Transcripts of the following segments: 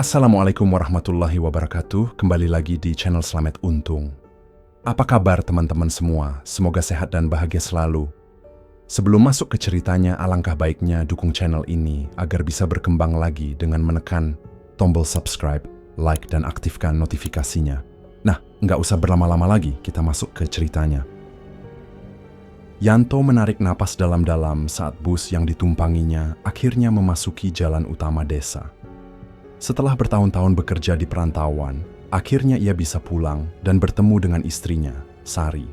Assalamualaikum warahmatullahi wabarakatuh. Kembali lagi di channel Slamet Untung. Apa kabar teman-teman semua? Semoga sehat dan bahagia selalu. Sebelum masuk ke ceritanya, alangkah baiknya dukung channel ini agar bisa berkembang lagi dengan menekan tombol subscribe, like, dan aktifkan notifikasinya. Nah, nggak usah berlama-lama lagi, kita masuk ke ceritanya. Yanto menarik napas dalam-dalam saat bus yang ditumpanginya akhirnya memasuki jalan utama desa. Setelah bertahun-tahun bekerja di perantauan, akhirnya ia bisa pulang dan bertemu dengan istrinya, Sari.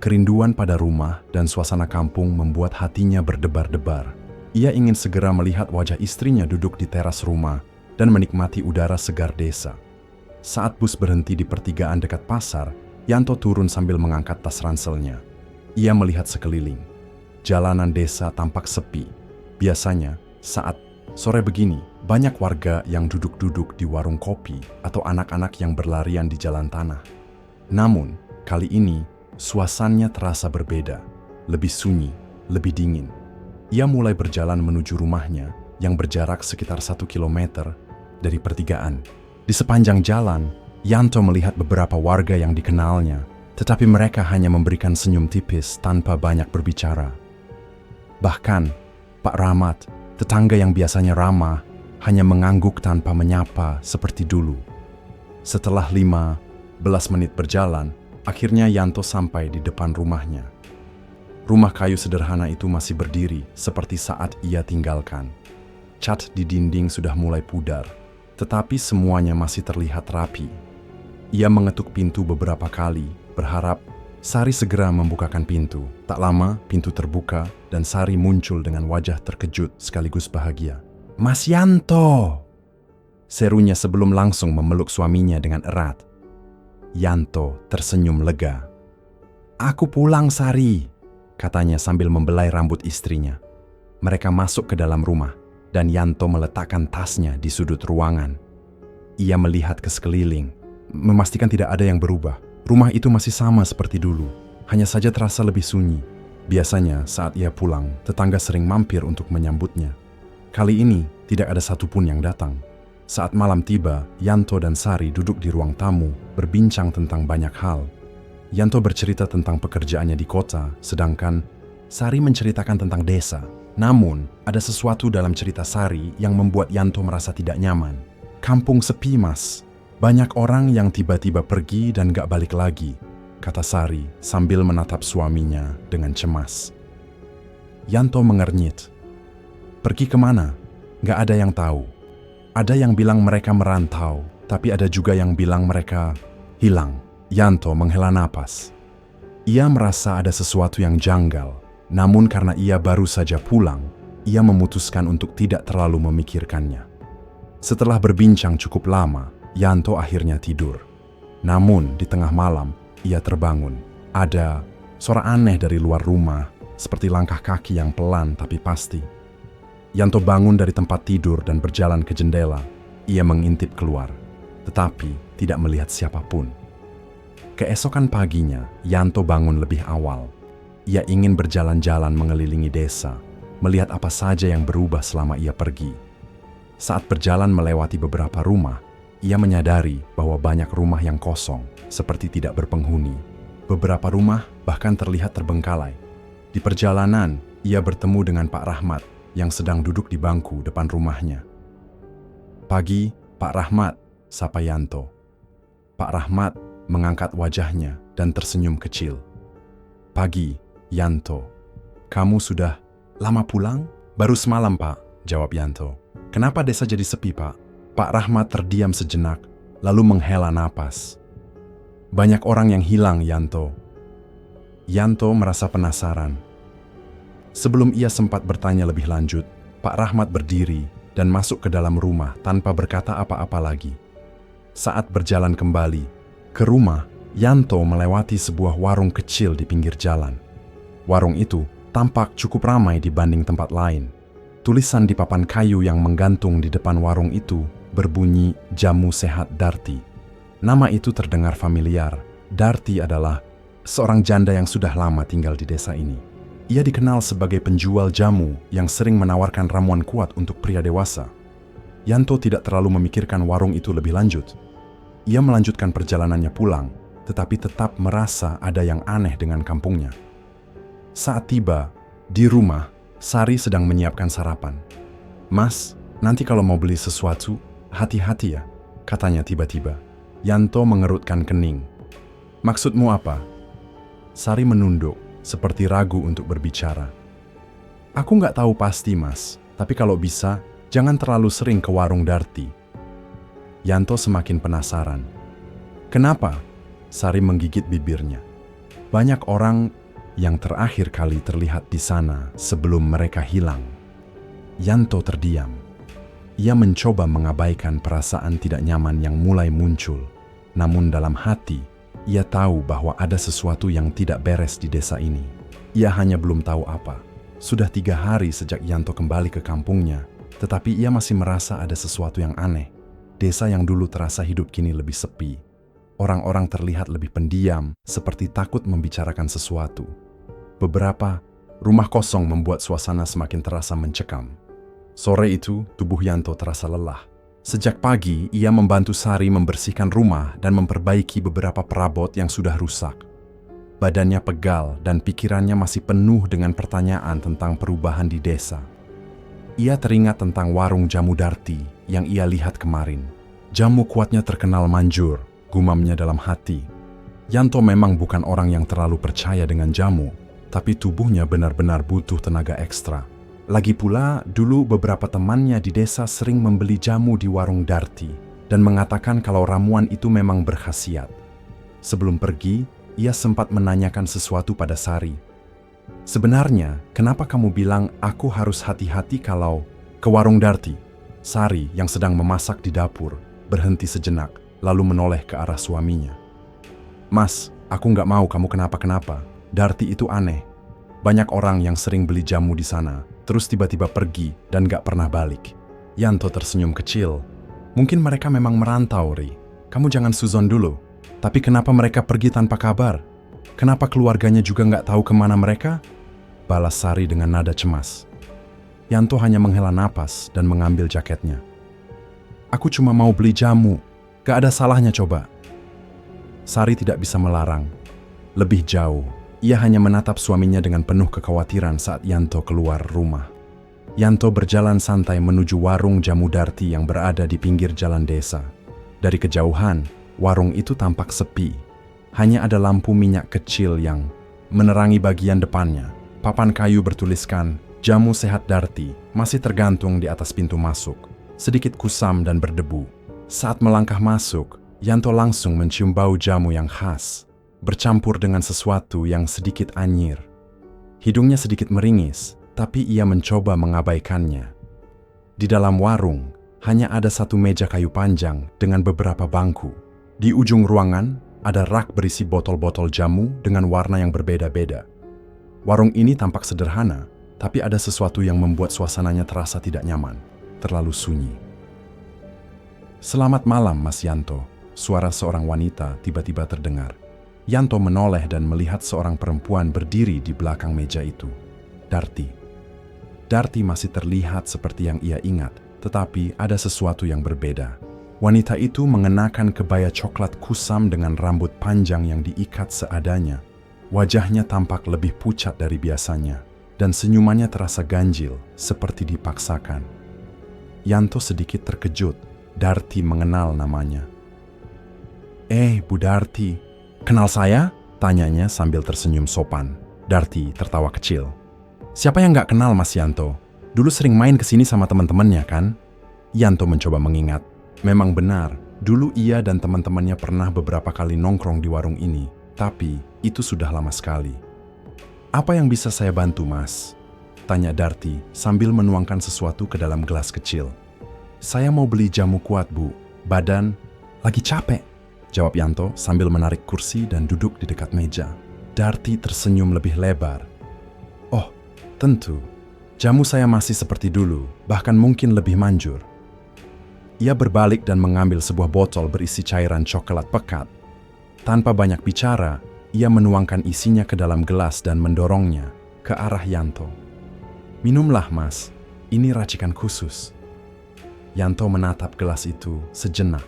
Kerinduan pada rumah dan suasana kampung membuat hatinya berdebar-debar. Ia ingin segera melihat wajah istrinya duduk di teras rumah dan menikmati udara segar desa. Saat bus berhenti di pertigaan dekat pasar, Yanto turun sambil mengangkat tas ranselnya. Ia melihat sekeliling. Jalanan desa tampak sepi. Biasanya, saat sore begini, banyak warga yang duduk-duduk di warung kopi atau anak-anak yang berlarian di jalan tanah. Namun, kali ini, suasananya terasa berbeda. Lebih sunyi, lebih dingin. Ia mulai berjalan menuju rumahnya yang berjarak sekitar 1 kilometer dari pertigaan. Di sepanjang jalan, Yanto melihat beberapa warga yang dikenalnya, tetapi mereka hanya memberikan senyum tipis tanpa banyak berbicara. Bahkan, Pak Rahmat, tetangga yang biasanya ramah, hanya mengangguk tanpa menyapa seperti dulu. Setelah 15 menit berjalan, akhirnya Yanto sampai di depan rumahnya. Rumah kayu sederhana itu masih berdiri seperti saat ia tinggalkan. Cat di dinding sudah mulai pudar, tetapi semuanya masih terlihat rapi. Ia mengetuk pintu beberapa kali, berharap Sari segera membukakan pintu. Tak lama, pintu terbuka dan Sari muncul dengan wajah terkejut sekaligus bahagia. "Mas Yanto!" serunya sebelum langsung memeluk suaminya dengan erat. Yanto tersenyum lega. "Aku pulang, Sari," katanya sambil membelai rambut istrinya. Mereka masuk ke dalam rumah dan Yanto meletakkan tasnya di sudut ruangan. Ia melihat ke sekeliling, memastikan tidak ada yang berubah. Rumah itu masih sama seperti dulu, hanya saja terasa lebih sunyi. Biasanya saat ia pulang, tetangga sering mampir untuk menyambutnya. Kali ini, tidak ada satupun yang datang. Saat malam tiba, Yanto dan Sari duduk di ruang tamu, berbincang tentang banyak hal. Yanto bercerita tentang pekerjaannya di kota, sedangkan Sari menceritakan tentang desa. Namun, ada sesuatu dalam cerita Sari yang membuat Yanto merasa tidak nyaman. "Kampung sepi, Mas. Banyak orang yang tiba-tiba pergi dan gak balik lagi," kata Sari sambil menatap suaminya dengan cemas. Yanto mengernyit. "Pergi kemana? Gak ada yang tahu. Ada yang bilang mereka merantau, tapi ada juga yang bilang mereka hilang." Yanto menghela napas. Ia merasa ada sesuatu yang janggal, namun karena ia baru saja pulang, ia memutuskan untuk tidak terlalu memikirkannya. Setelah berbincang cukup lama, Yanto akhirnya tidur. Namun di tengah malam, ia terbangun. Ada suara aneh dari luar rumah, seperti langkah kaki yang pelan tapi pasti. Yanto bangun dari tempat tidur dan berjalan ke jendela. Ia mengintip keluar, tetapi tidak melihat siapapun. Keesokan paginya, Yanto bangun lebih awal. Ia ingin berjalan-jalan mengelilingi desa, melihat apa saja yang berubah selama ia pergi. Saat berjalan melewati beberapa rumah, ia menyadari bahwa banyak rumah yang kosong, seperti tidak berpenghuni. Beberapa rumah bahkan terlihat terbengkalai. Di perjalanan, ia bertemu dengan Pak Rahmat yang sedang duduk di bangku depan rumahnya. "Pagi, Pak Rahmat," sapa Yanto. Pak Rahmat mengangkat wajahnya dan tersenyum kecil. "Pagi, Yanto. Kamu sudah lama pulang?" "Baru semalam, Pak," jawab Yanto. "Kenapa desa jadi sepi, Pak?" Pak Rahmat terdiam sejenak, lalu menghela napas. "Banyak orang yang hilang, Yanto." Yanto merasa penasaran. Sebelum ia sempat bertanya lebih lanjut, Pak Rahmat berdiri dan masuk ke dalam rumah tanpa berkata apa-apa lagi. Saat berjalan kembali ke rumah, Yanto melewati sebuah warung kecil di pinggir jalan. Warung itu tampak cukup ramai dibanding tempat lain. Tulisan di papan kayu yang menggantung di depan warung itu berbunyi "Jamu Sehat Darti". Nama itu terdengar familiar. Darti adalah seorang janda yang sudah lama tinggal di desa ini. Ia dikenal sebagai penjual jamu yang sering menawarkan ramuan kuat untuk pria dewasa. Yanto tidak terlalu memikirkan warung itu lebih lanjut. Ia melanjutkan perjalanannya pulang, tetapi tetap merasa ada yang aneh dengan kampungnya. Saat tiba di rumah, Sari sedang menyiapkan sarapan. "Mas, nanti kalau mau beli sesuatu, hati-hati ya," katanya tiba-tiba. Yanto mengerutkan kening. "Maksudmu apa?" Sari menunduk, seperti ragu untuk berbicara. "Aku nggak tahu pasti, Mas, tapi kalau bisa, jangan terlalu sering ke warung Darti." Yanto semakin penasaran. "Kenapa?" Sari menggigit bibirnya. "Banyak orang yang terakhir kali terlihat di sana sebelum mereka hilang." Yanto terdiam. Ia mencoba mengabaikan perasaan tidak nyaman yang mulai muncul. Namun dalam hati, ia tahu bahwa ada sesuatu yang tidak beres di desa ini. Ia hanya belum tahu apa. Sudah 3 hari sejak Yanto kembali ke kampungnya, tetapi ia masih merasa ada sesuatu yang aneh. Desa yang dulu terasa hidup kini lebih sepi. Orang-orang terlihat lebih pendiam, seperti takut membicarakan sesuatu. Beberapa rumah kosong membuat suasana semakin terasa mencekam. Sore itu, tubuh Yanto terasa lelah. Sejak pagi, ia membantu Sari membersihkan rumah dan memperbaiki beberapa perabot yang sudah rusak. Badannya pegal dan pikirannya masih penuh dengan pertanyaan tentang perubahan di desa. Ia teringat tentang warung jamu Darti yang ia lihat kemarin. Jamu kuatnya terkenal manjur, gumamnya dalam hati. Yanto memang bukan orang yang terlalu percaya dengan jamu, tapi tubuhnya benar-benar butuh tenaga ekstra. Lagi pula, dulu beberapa temannya di desa sering membeli jamu di warung Darti dan mengatakan kalau ramuan itu memang berkhasiat. Sebelum pergi, ia sempat menanyakan sesuatu pada Sari. "Sebenarnya, kenapa kamu bilang aku harus hati-hati kalau ke warung Darti?" Sari yang sedang memasak di dapur berhenti sejenak, lalu menoleh ke arah suaminya. "Mas, aku nggak mau kamu kenapa-kenapa. Darti itu aneh. Banyak orang yang sering beli jamu di sana, terus tiba-tiba pergi dan gak pernah balik." Yanto tersenyum kecil. "Mungkin mereka memang merantau, Ri. Kamu jangan suzon dulu. Tapi kenapa mereka pergi tanpa kabar? Kenapa keluarganya juga gak tahu kemana mereka?" balas Sari dengan nada cemas. Yanto hanya menghela napas dan mengambil jaketnya. "Aku cuma mau beli jamu. Gak ada salahnya coba." Sari tidak bisa melarang. Lebih jauh, ia hanya menatap suaminya dengan penuh kekhawatiran saat Yanto keluar rumah. Yanto berjalan santai menuju warung jamu Darti yang berada di pinggir jalan desa. Dari kejauhan, warung itu tampak sepi. Hanya ada lampu minyak kecil yang menerangi bagian depannya. Papan kayu bertuliskan, "Jamu Sehat Darti," masih tergantung di atas pintu masuk. Sedikit kusam dan berdebu. Saat melangkah masuk, Yanto langsung mencium bau jamu yang khas, bercampur dengan sesuatu yang sedikit anyir. Hidungnya sedikit meringis, tapi ia mencoba mengabaikannya. Di dalam warung, hanya ada satu meja kayu panjang dengan beberapa bangku. Di ujung ruangan, ada rak berisi botol-botol jamu dengan warna yang berbeda-beda. Warung ini tampak sederhana, tapi ada sesuatu yang membuat suasananya terasa tidak nyaman, terlalu sunyi. "Selamat malam, Mas Yanto," suara seorang wanita tiba-tiba terdengar. Yanto menoleh dan melihat seorang perempuan berdiri di belakang meja itu. Darti. Darti masih terlihat seperti yang ia ingat, tetapi ada sesuatu yang berbeda. Wanita itu mengenakan kebaya coklat kusam dengan rambut panjang yang diikat seadanya. Wajahnya tampak lebih pucat dari biasanya, dan senyumannya terasa ganjil, seperti dipaksakan. Yanto sedikit terkejut. Darti mengenal namanya. Bu Darti, kenal saya?" tanyanya sambil tersenyum sopan. Darti tertawa kecil. "Siapa yang nggak kenal Mas Yanto? Dulu sering main ke sini sama teman-temannya kan?" Yanto mencoba mengingat. Memang benar, dulu ia dan teman-temannya pernah beberapa kali nongkrong di warung ini, tapi itu sudah lama sekali. "Apa yang bisa saya bantu, Mas?" tanya Darti sambil menuangkan sesuatu ke dalam gelas kecil. "Saya mau beli jamu kuat, Bu. Badan lagi capek," jawab Yanto sambil menarik kursi dan duduk di dekat meja. Darti tersenyum lebih lebar. "Oh, tentu. Jamu saya masih seperti dulu, bahkan mungkin lebih manjur." Ia berbalik dan mengambil sebuah botol berisi cairan coklat pekat. Tanpa banyak bicara, ia menuangkan isinya ke dalam gelas dan mendorongnya ke arah Yanto. "Minumlah, Mas. Ini racikan khusus." Yanto menatap gelas itu sejenak.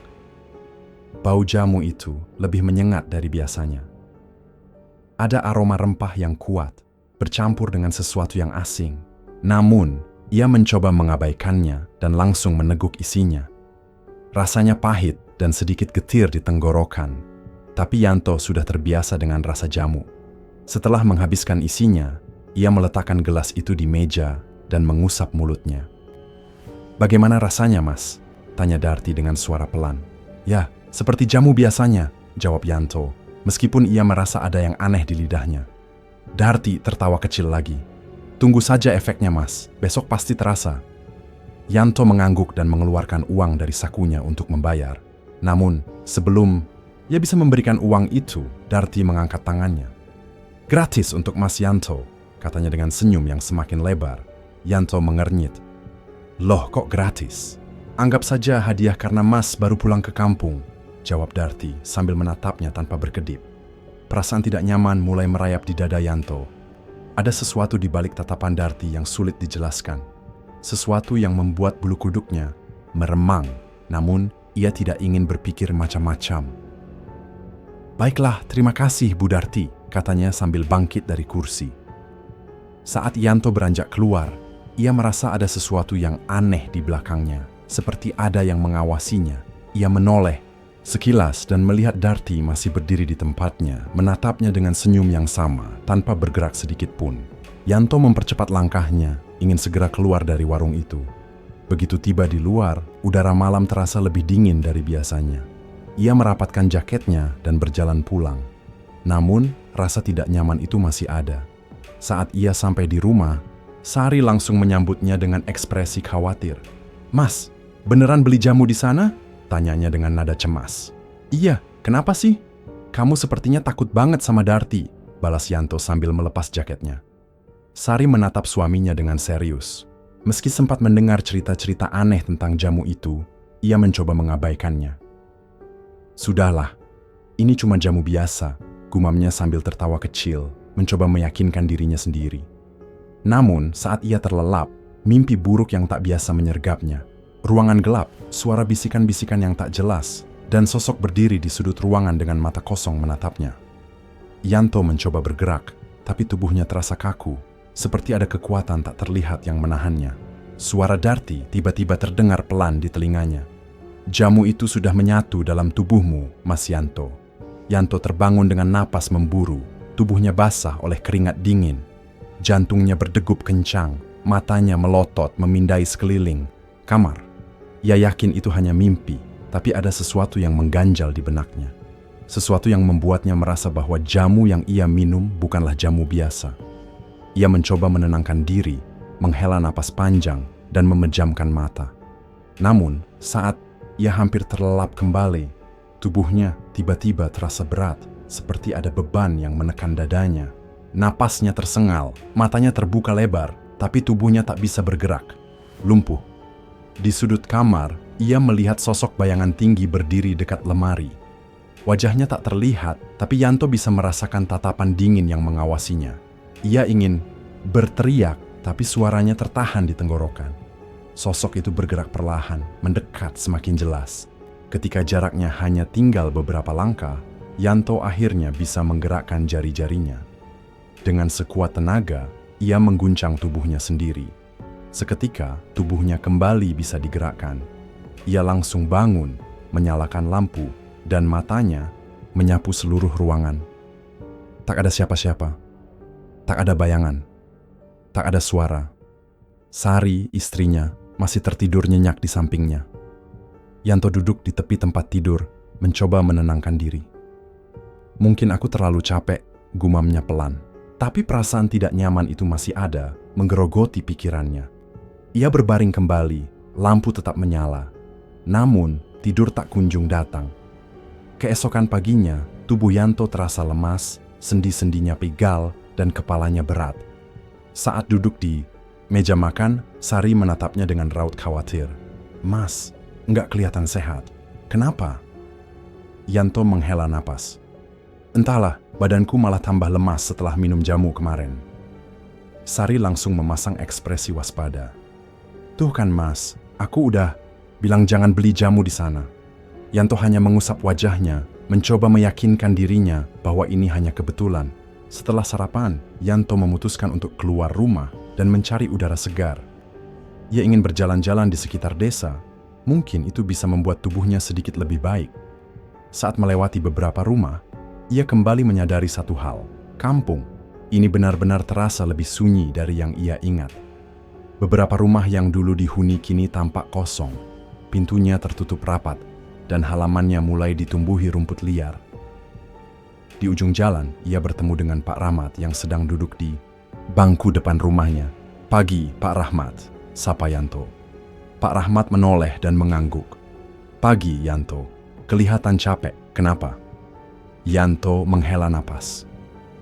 Bau jamu itu lebih menyengat dari biasanya. Ada aroma rempah yang kuat, bercampur dengan sesuatu yang asing. Namun, ia mencoba mengabaikannya dan langsung meneguk isinya. Rasanya pahit dan sedikit getir di tenggorokan, tapi Yanto sudah terbiasa dengan rasa jamu. Setelah menghabiskan isinya, ia meletakkan gelas itu di meja dan mengusap mulutnya. "Bagaimana rasanya, Mas?" tanya Darti dengan suara pelan. "Ya, seperti jamu biasanya," jawab Yanto, meskipun ia merasa ada yang aneh di lidahnya. Darti tertawa kecil lagi. "Tunggu saja efeknya, Mas. Besok pasti terasa." Yanto mengangguk dan mengeluarkan uang dari sakunya untuk membayar. Namun, sebelum ia bisa memberikan uang itu, Darti mengangkat tangannya. "Gratis untuk Mas Yanto," katanya dengan senyum yang semakin lebar. Yanto mengernyit. "Loh, kok gratis? Anggap saja hadiah karena Mas baru pulang ke kampung," jawab Darti sambil menatapnya tanpa berkedip. Perasaan tidak nyaman mulai merayap di dada Yanto. Ada sesuatu di balik tatapan Darti yang sulit dijelaskan. Sesuatu yang membuat bulu kuduknya meremang, namun ia tidak ingin berpikir macam-macam. "Baiklah, terima kasih Bu Darti," katanya sambil bangkit dari kursi. Saat Yanto beranjak keluar, ia merasa ada sesuatu yang aneh di belakangnya, seperti ada yang mengawasinya. Ia menoleh sekilas dan melihat Darti masih berdiri di tempatnya, menatapnya dengan senyum yang sama, tanpa bergerak sedikit pun. Yanto mempercepat langkahnya, ingin segera keluar dari warung itu. Begitu tiba di luar, udara malam terasa lebih dingin dari biasanya. Ia merapatkan jaketnya dan berjalan pulang. Namun, rasa tidak nyaman itu masih ada. Saat ia sampai di rumah, Sari langsung menyambutnya dengan ekspresi khawatir. "Mas, beneran beli jamu di sana?" tanyanya dengan nada cemas. "Iya, kenapa sih? Kamu sepertinya takut banget sama Darti," balas Yanto sambil melepas jaketnya. Sari menatap suaminya dengan serius. Meski sempat mendengar cerita-cerita aneh tentang jamu itu, ia mencoba mengabaikannya. "Sudahlah, ini cuma jamu biasa," gumamnya sambil tertawa kecil, mencoba meyakinkan dirinya sendiri. Namun, saat ia terlelap, mimpi buruk yang tak biasa menyergapnya. Ruangan gelap, suara bisikan-bisikan yang tak jelas, dan sosok berdiri di sudut ruangan dengan mata kosong menatapnya. Yanto mencoba bergerak, tapi tubuhnya terasa kaku, seperti ada kekuatan tak terlihat yang menahannya. Suara Darti tiba-tiba terdengar pelan di telinganya. "Jamu itu sudah menyatu dalam tubuhmu, Mas Yanto." Yanto terbangun dengan napas memburu, tubuhnya basah oleh keringat dingin. Jantungnya berdegup kencang, matanya melotot memindai sekeliling kamar. Ia yakin itu hanya mimpi, tapi ada sesuatu yang mengganjal di benaknya. Sesuatu yang membuatnya merasa bahwa jamu yang ia minum bukanlah jamu biasa. Ia mencoba menenangkan diri, menghela napas panjang, dan memejamkan mata. Namun, saat ia hampir terlelap kembali, tubuhnya tiba-tiba terasa berat, seperti ada beban yang menekan dadanya. Napasnya tersengal, matanya terbuka lebar, tapi tubuhnya tak bisa bergerak. Lumpuh. Di sudut kamar, ia melihat sosok bayangan tinggi berdiri dekat lemari. Wajahnya tak terlihat, tapi Yanto bisa merasakan tatapan dingin yang mengawasinya. Ia ingin berteriak, tapi suaranya tertahan di tenggorokan. Sosok itu bergerak perlahan, mendekat semakin jelas. Ketika jaraknya hanya tinggal beberapa langkah, Yanto akhirnya bisa menggerakkan jari-jarinya. Dengan sekuat tenaga, ia mengguncang tubuhnya sendiri. Seketika, tubuhnya kembali bisa digerakkan. Ia langsung bangun, menyalakan lampu, dan matanya menyapu seluruh ruangan. Tak ada siapa-siapa. Tak ada bayangan. Tak ada suara. Sari, istrinya, masih tertidur nyenyak di sampingnya. Yanto duduk di tepi tempat tidur, mencoba menenangkan diri. "Mungkin aku terlalu capek," gumamnya pelan. Tapi perasaan tidak nyaman itu masih ada, menggerogoti pikirannya. Ia berbaring kembali, lampu tetap menyala. Namun, tidur tak kunjung datang. Keesokan paginya, tubuh Yanto terasa lemas, sendi-sendinya pegal, dan kepalanya berat. Saat duduk di meja makan, Sari menatapnya dengan raut khawatir. "Mas, nggak kelihatan sehat. Kenapa?" Yanto menghela napas. "Entahlah, badanku malah tambah lemas setelah minum jamu kemarin." Sari langsung memasang ekspresi waspada. "Tuh kan Mas, aku udah..." bilang jangan beli jamu di sana. Yanto hanya mengusap wajahnya, mencoba meyakinkan dirinya bahwa ini hanya kebetulan. Setelah sarapan, Yanto memutuskan untuk keluar rumah dan mencari udara segar. Ia ingin berjalan-jalan di sekitar desa. Mungkin itu bisa membuat tubuhnya sedikit lebih baik. Saat melewati beberapa rumah, ia kembali menyadari satu hal. Kampung ini benar-benar terasa lebih sunyi dari yang ia ingat. Beberapa rumah yang dulu dihuni kini tampak kosong. Pintunya tertutup rapat dan halamannya mulai ditumbuhi rumput liar. Di ujung jalan, ia bertemu dengan Pak Rahmat yang sedang duduk di bangku depan rumahnya. "Pagi, Pak Rahmat," sapa Yanto. Pak Rahmat menoleh dan mengangguk. "Pagi, Yanto. Kelihatan capek. Kenapa?" Yanto menghela napas.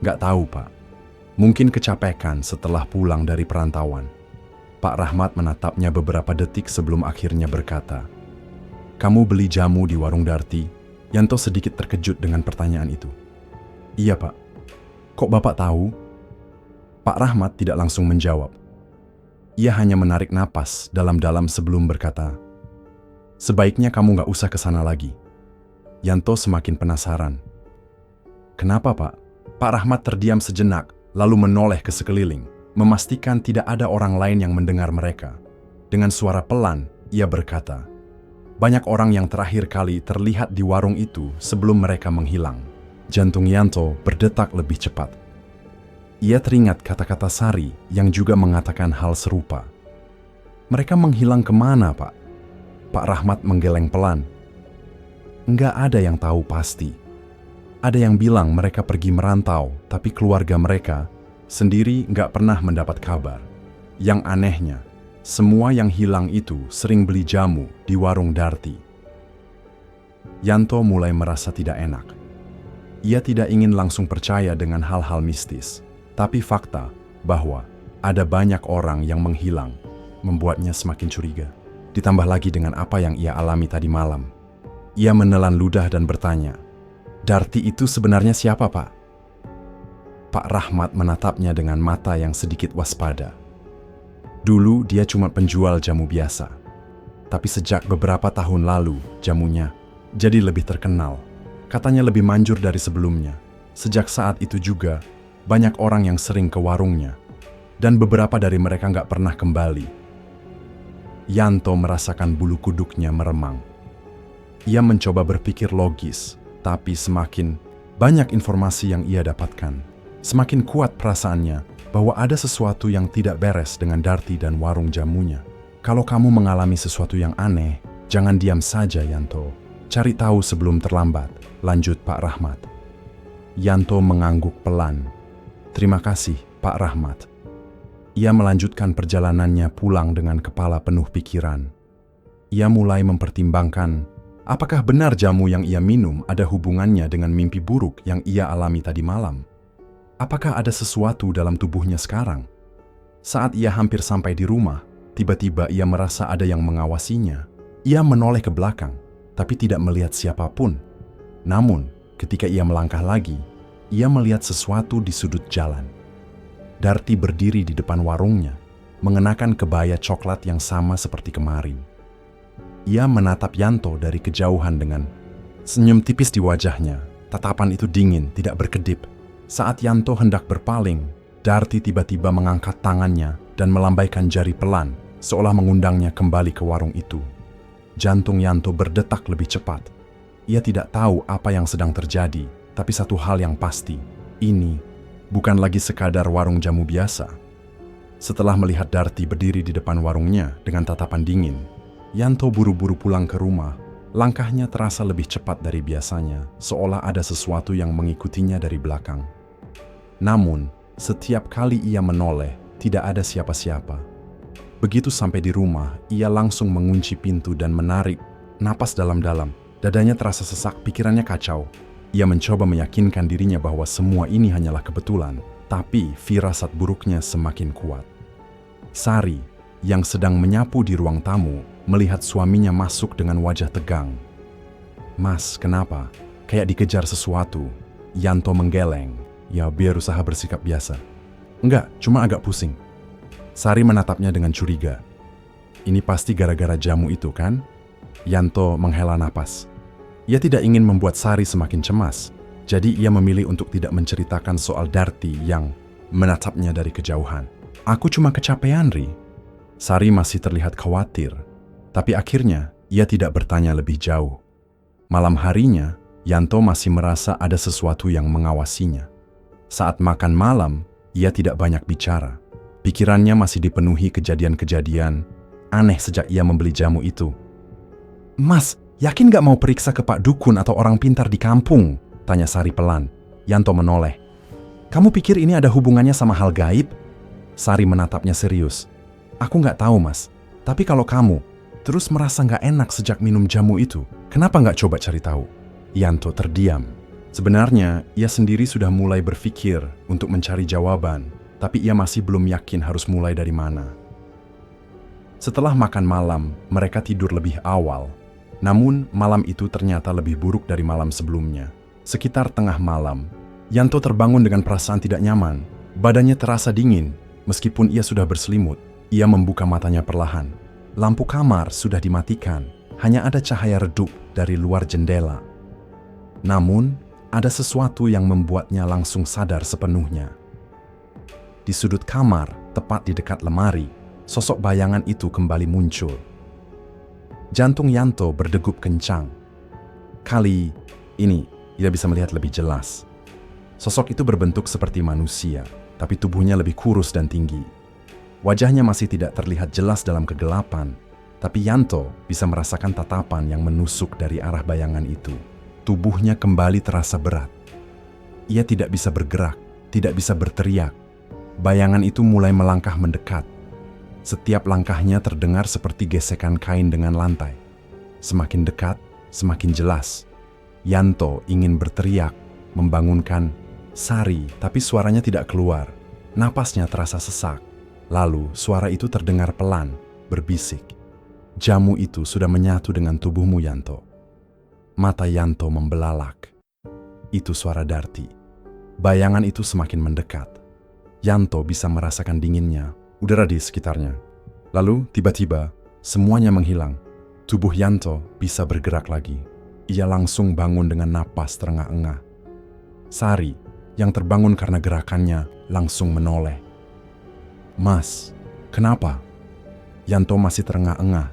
"Nggak tahu, Pak. Mungkin kecapekan setelah pulang dari perantauan." Pak Rahmat menatapnya beberapa detik sebelum akhirnya berkata, "Kamu beli jamu di warung Darti?" Yanto sedikit terkejut dengan pertanyaan itu. "Iya, Pak. Kok Bapak tahu?" Pak Rahmat tidak langsung menjawab. Ia hanya menarik napas dalam-dalam sebelum berkata, "Sebaiknya kamu nggak usah ke sana lagi." Yanto semakin penasaran. "Kenapa, Pak?" Pak Rahmat terdiam sejenak, lalu menoleh ke sekeliling, memastikan tidak ada orang lain yang mendengar mereka. Dengan suara pelan, ia berkata, "Banyak orang yang terakhir kali terlihat di warung itu sebelum mereka menghilang." Jantung Yanto berdetak lebih cepat. Ia teringat kata-kata Sari yang juga mengatakan hal serupa. "Mereka menghilang kemana, Pak?" Pak Rahmat menggeleng pelan. "Nggak ada yang tahu pasti. Ada yang bilang mereka pergi merantau, tapi keluarga mereka sendiri nggak pernah mendapat kabar. Yang anehnya, semua yang hilang itu sering beli jamu di warung Darti." Yanto mulai merasa tidak enak. Ia tidak ingin langsung percaya dengan hal-hal mistis, tapi fakta bahwa ada banyak orang yang menghilang membuatnya semakin curiga. Ditambah lagi dengan apa yang ia alami tadi malam. Ia menelan ludah dan bertanya, "Darti itu sebenarnya siapa, Pak?" Pak Rahmat menatapnya dengan mata yang sedikit waspada. "Dulu dia cuma penjual jamu biasa. Tapi sejak beberapa tahun lalu, jamunya jadi lebih terkenal. Katanya lebih manjur dari sebelumnya. Sejak saat itu juga, banyak orang yang sering ke warungnya. Dan beberapa dari mereka nggak pernah kembali." Yanto merasakan bulu kuduknya meremang. Ia mencoba berpikir logis, tapi semakin banyak informasi yang ia dapatkan, semakin kuat perasaannya bahwa ada sesuatu yang tidak beres dengan Darti dan warung jamunya. "Kalau kamu mengalami sesuatu yang aneh, jangan diam saja, Yanto. Cari tahu sebelum terlambat," lanjut Pak Rahmat. Yanto mengangguk pelan. "Terima kasih, Pak Rahmat." Ia melanjutkan perjalanannya pulang dengan kepala penuh pikiran. Ia mulai mempertimbangkan apakah benar jamu yang ia minum ada hubungannya dengan mimpi buruk yang ia alami tadi malam. Apakah ada sesuatu dalam tubuhnya sekarang? Saat ia hampir sampai di rumah, tiba-tiba ia merasa ada yang mengawasinya. Ia menoleh ke belakang, tapi tidak melihat siapapun. Namun, ketika ia melangkah lagi, ia melihat sesuatu di sudut jalan. Darti berdiri di depan warungnya, mengenakan kebaya coklat yang sama seperti kemarin. Ia menatap Yanto dari kejauhan dengan senyum tipis di wajahnya. Tatapan itu dingin, tidak berkedip. Saat Yanto hendak berpaling, Darti tiba-tiba mengangkat tangannya dan melambaikan jari pelan, seolah mengundangnya kembali ke warung itu. Jantung Yanto berdetak lebih cepat. Ia tidak tahu apa yang sedang terjadi, tapi satu hal yang pasti, ini bukan lagi sekadar warung jamu biasa. Setelah melihat Darti berdiri di depan warungnya dengan tatapan dingin, Yanto buru-buru pulang ke rumah. Langkahnya terasa lebih cepat dari biasanya, seolah ada sesuatu yang mengikutinya dari belakang. Namun, setiap kali ia menoleh, tidak ada siapa-siapa. Begitu sampai di rumah, ia langsung mengunci pintu dan menarik napas dalam-dalam. Dadanya terasa sesak, pikirannya kacau. Ia mencoba meyakinkan dirinya bahwa semua ini hanyalah kebetulan, tapi firasat buruknya semakin kuat. Sari, yang sedang menyapu di ruang tamu, melihat suaminya masuk dengan wajah tegang. "Mas, kenapa? Kayak dikejar sesuatu." Yanto menggeleng. "Ya, biar usaha bersikap biasa." "Enggak, cuma agak pusing." Sari menatapnya dengan curiga. "Ini pasti gara-gara jamu itu, kan?" Yanto menghela napas. Ia tidak ingin membuat Sari semakin cemas, jadi ia memilih untuk tidak menceritakan soal Darti yang menatapnya dari kejauhan. Aku cuma kecapean, Ri. Sari masih terlihat khawatir, tapi akhirnya ia tidak bertanya lebih jauh. Malam harinya, Yanto masih merasa ada sesuatu yang mengawasinya. Saat makan malam, ia tidak banyak bicara. Pikirannya masih dipenuhi kejadian-kejadian aneh sejak ia membeli jamu itu. Mas, yakin gak mau periksa ke Pak Dukun atau orang pintar di kampung? Tanya Sari pelan. Yanto menoleh. Kamu pikir ini ada hubungannya sama hal gaib? Sari menatapnya serius. Aku gak tahu, Mas. Tapi kalau kamu terus merasa gak enak sejak minum jamu itu, kenapa gak coba cari tahu? Yanto terdiam. Sebenarnya, ia sendiri sudah mulai berpikir untuk mencari jawaban, tapi ia masih belum yakin harus mulai dari mana. Setelah makan malam, mereka tidur lebih awal. Namun, malam itu ternyata lebih buruk dari malam sebelumnya. Sekitar tengah malam, Yanto terbangun dengan perasaan tidak nyaman. Badannya terasa dingin, meskipun ia sudah berselimut. Ia membuka matanya perlahan. Lampu kamar sudah dimatikan, hanya ada cahaya redup dari luar jendela. Namun, ada sesuatu yang membuatnya langsung sadar sepenuhnya. Di sudut kamar, tepat di dekat lemari, sosok bayangan itu kembali muncul. Jantung Yanto berdegup kencang. Kali ini, ia bisa melihat lebih jelas. Sosok itu berbentuk seperti manusia, tapi tubuhnya lebih kurus dan tinggi. Wajahnya masih tidak terlihat jelas dalam kegelapan, tapi Yanto bisa merasakan tatapan yang menusuk dari arah bayangan itu. Tubuhnya kembali terasa berat. Ia tidak bisa bergerak, tidak bisa berteriak. Bayangan itu mulai melangkah mendekat. Setiap langkahnya terdengar seperti gesekan kain dengan lantai. Semakin dekat, semakin jelas. Yanto ingin berteriak, membangunkan Sari, tapi suaranya tidak keluar. Napasnya terasa sesak. Lalu suara itu terdengar pelan, berbisik. Jamu itu sudah menyatu dengan tubuhmu, Yanto. Mata Yanto membelalak. Itu suara Darti. Bayangan itu semakin mendekat. Yanto bisa merasakan dinginnya udara di sekitarnya. Lalu tiba-tiba semuanya menghilang. Tubuh Yanto bisa bergerak lagi. Ia langsung bangun dengan napas terengah-engah. Sari yang terbangun karena gerakannya langsung menoleh. Mas, kenapa? Yanto masih terengah-engah.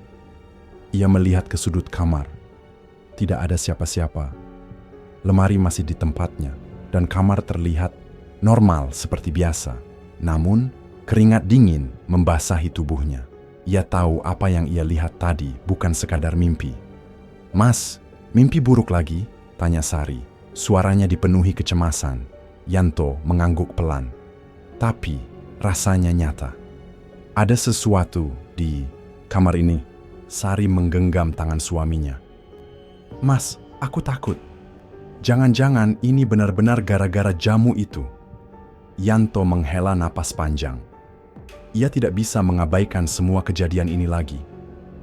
Ia melihat ke sudut kamar. Tidak ada siapa-siapa. Lemari masih di tempatnya, dan kamar terlihat normal seperti biasa. Namun, keringat dingin membasahi tubuhnya. Ia tahu apa yang ia lihat tadi bukan sekadar mimpi. Mas, mimpi buruk lagi? Tanya Sari. Suaranya dipenuhi kecemasan. Yanto mengangguk pelan. Tapi, rasanya nyata. Ada sesuatu di kamar ini. Sari menggenggam tangan suaminya. Mas, aku takut. Jangan-jangan ini benar-benar gara-gara jamu itu. Yanto menghela napas panjang. Ia tidak bisa mengabaikan semua kejadian ini lagi.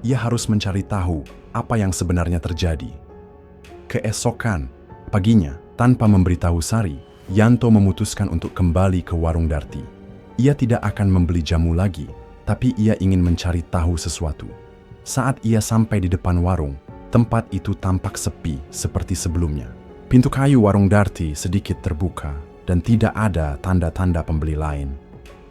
Ia harus mencari tahu apa yang sebenarnya terjadi. Keesokan paginya, tanpa memberitahu Sari, Yanto memutuskan untuk kembali ke warung Darti. Ia tidak akan membeli jamu lagi, tapi ia ingin mencari tahu sesuatu. Saat ia sampai di depan warung, tempat itu tampak sepi seperti sebelumnya. Pintu kayu warung Darti sedikit terbuka dan tidak ada tanda-tanda pembeli lain.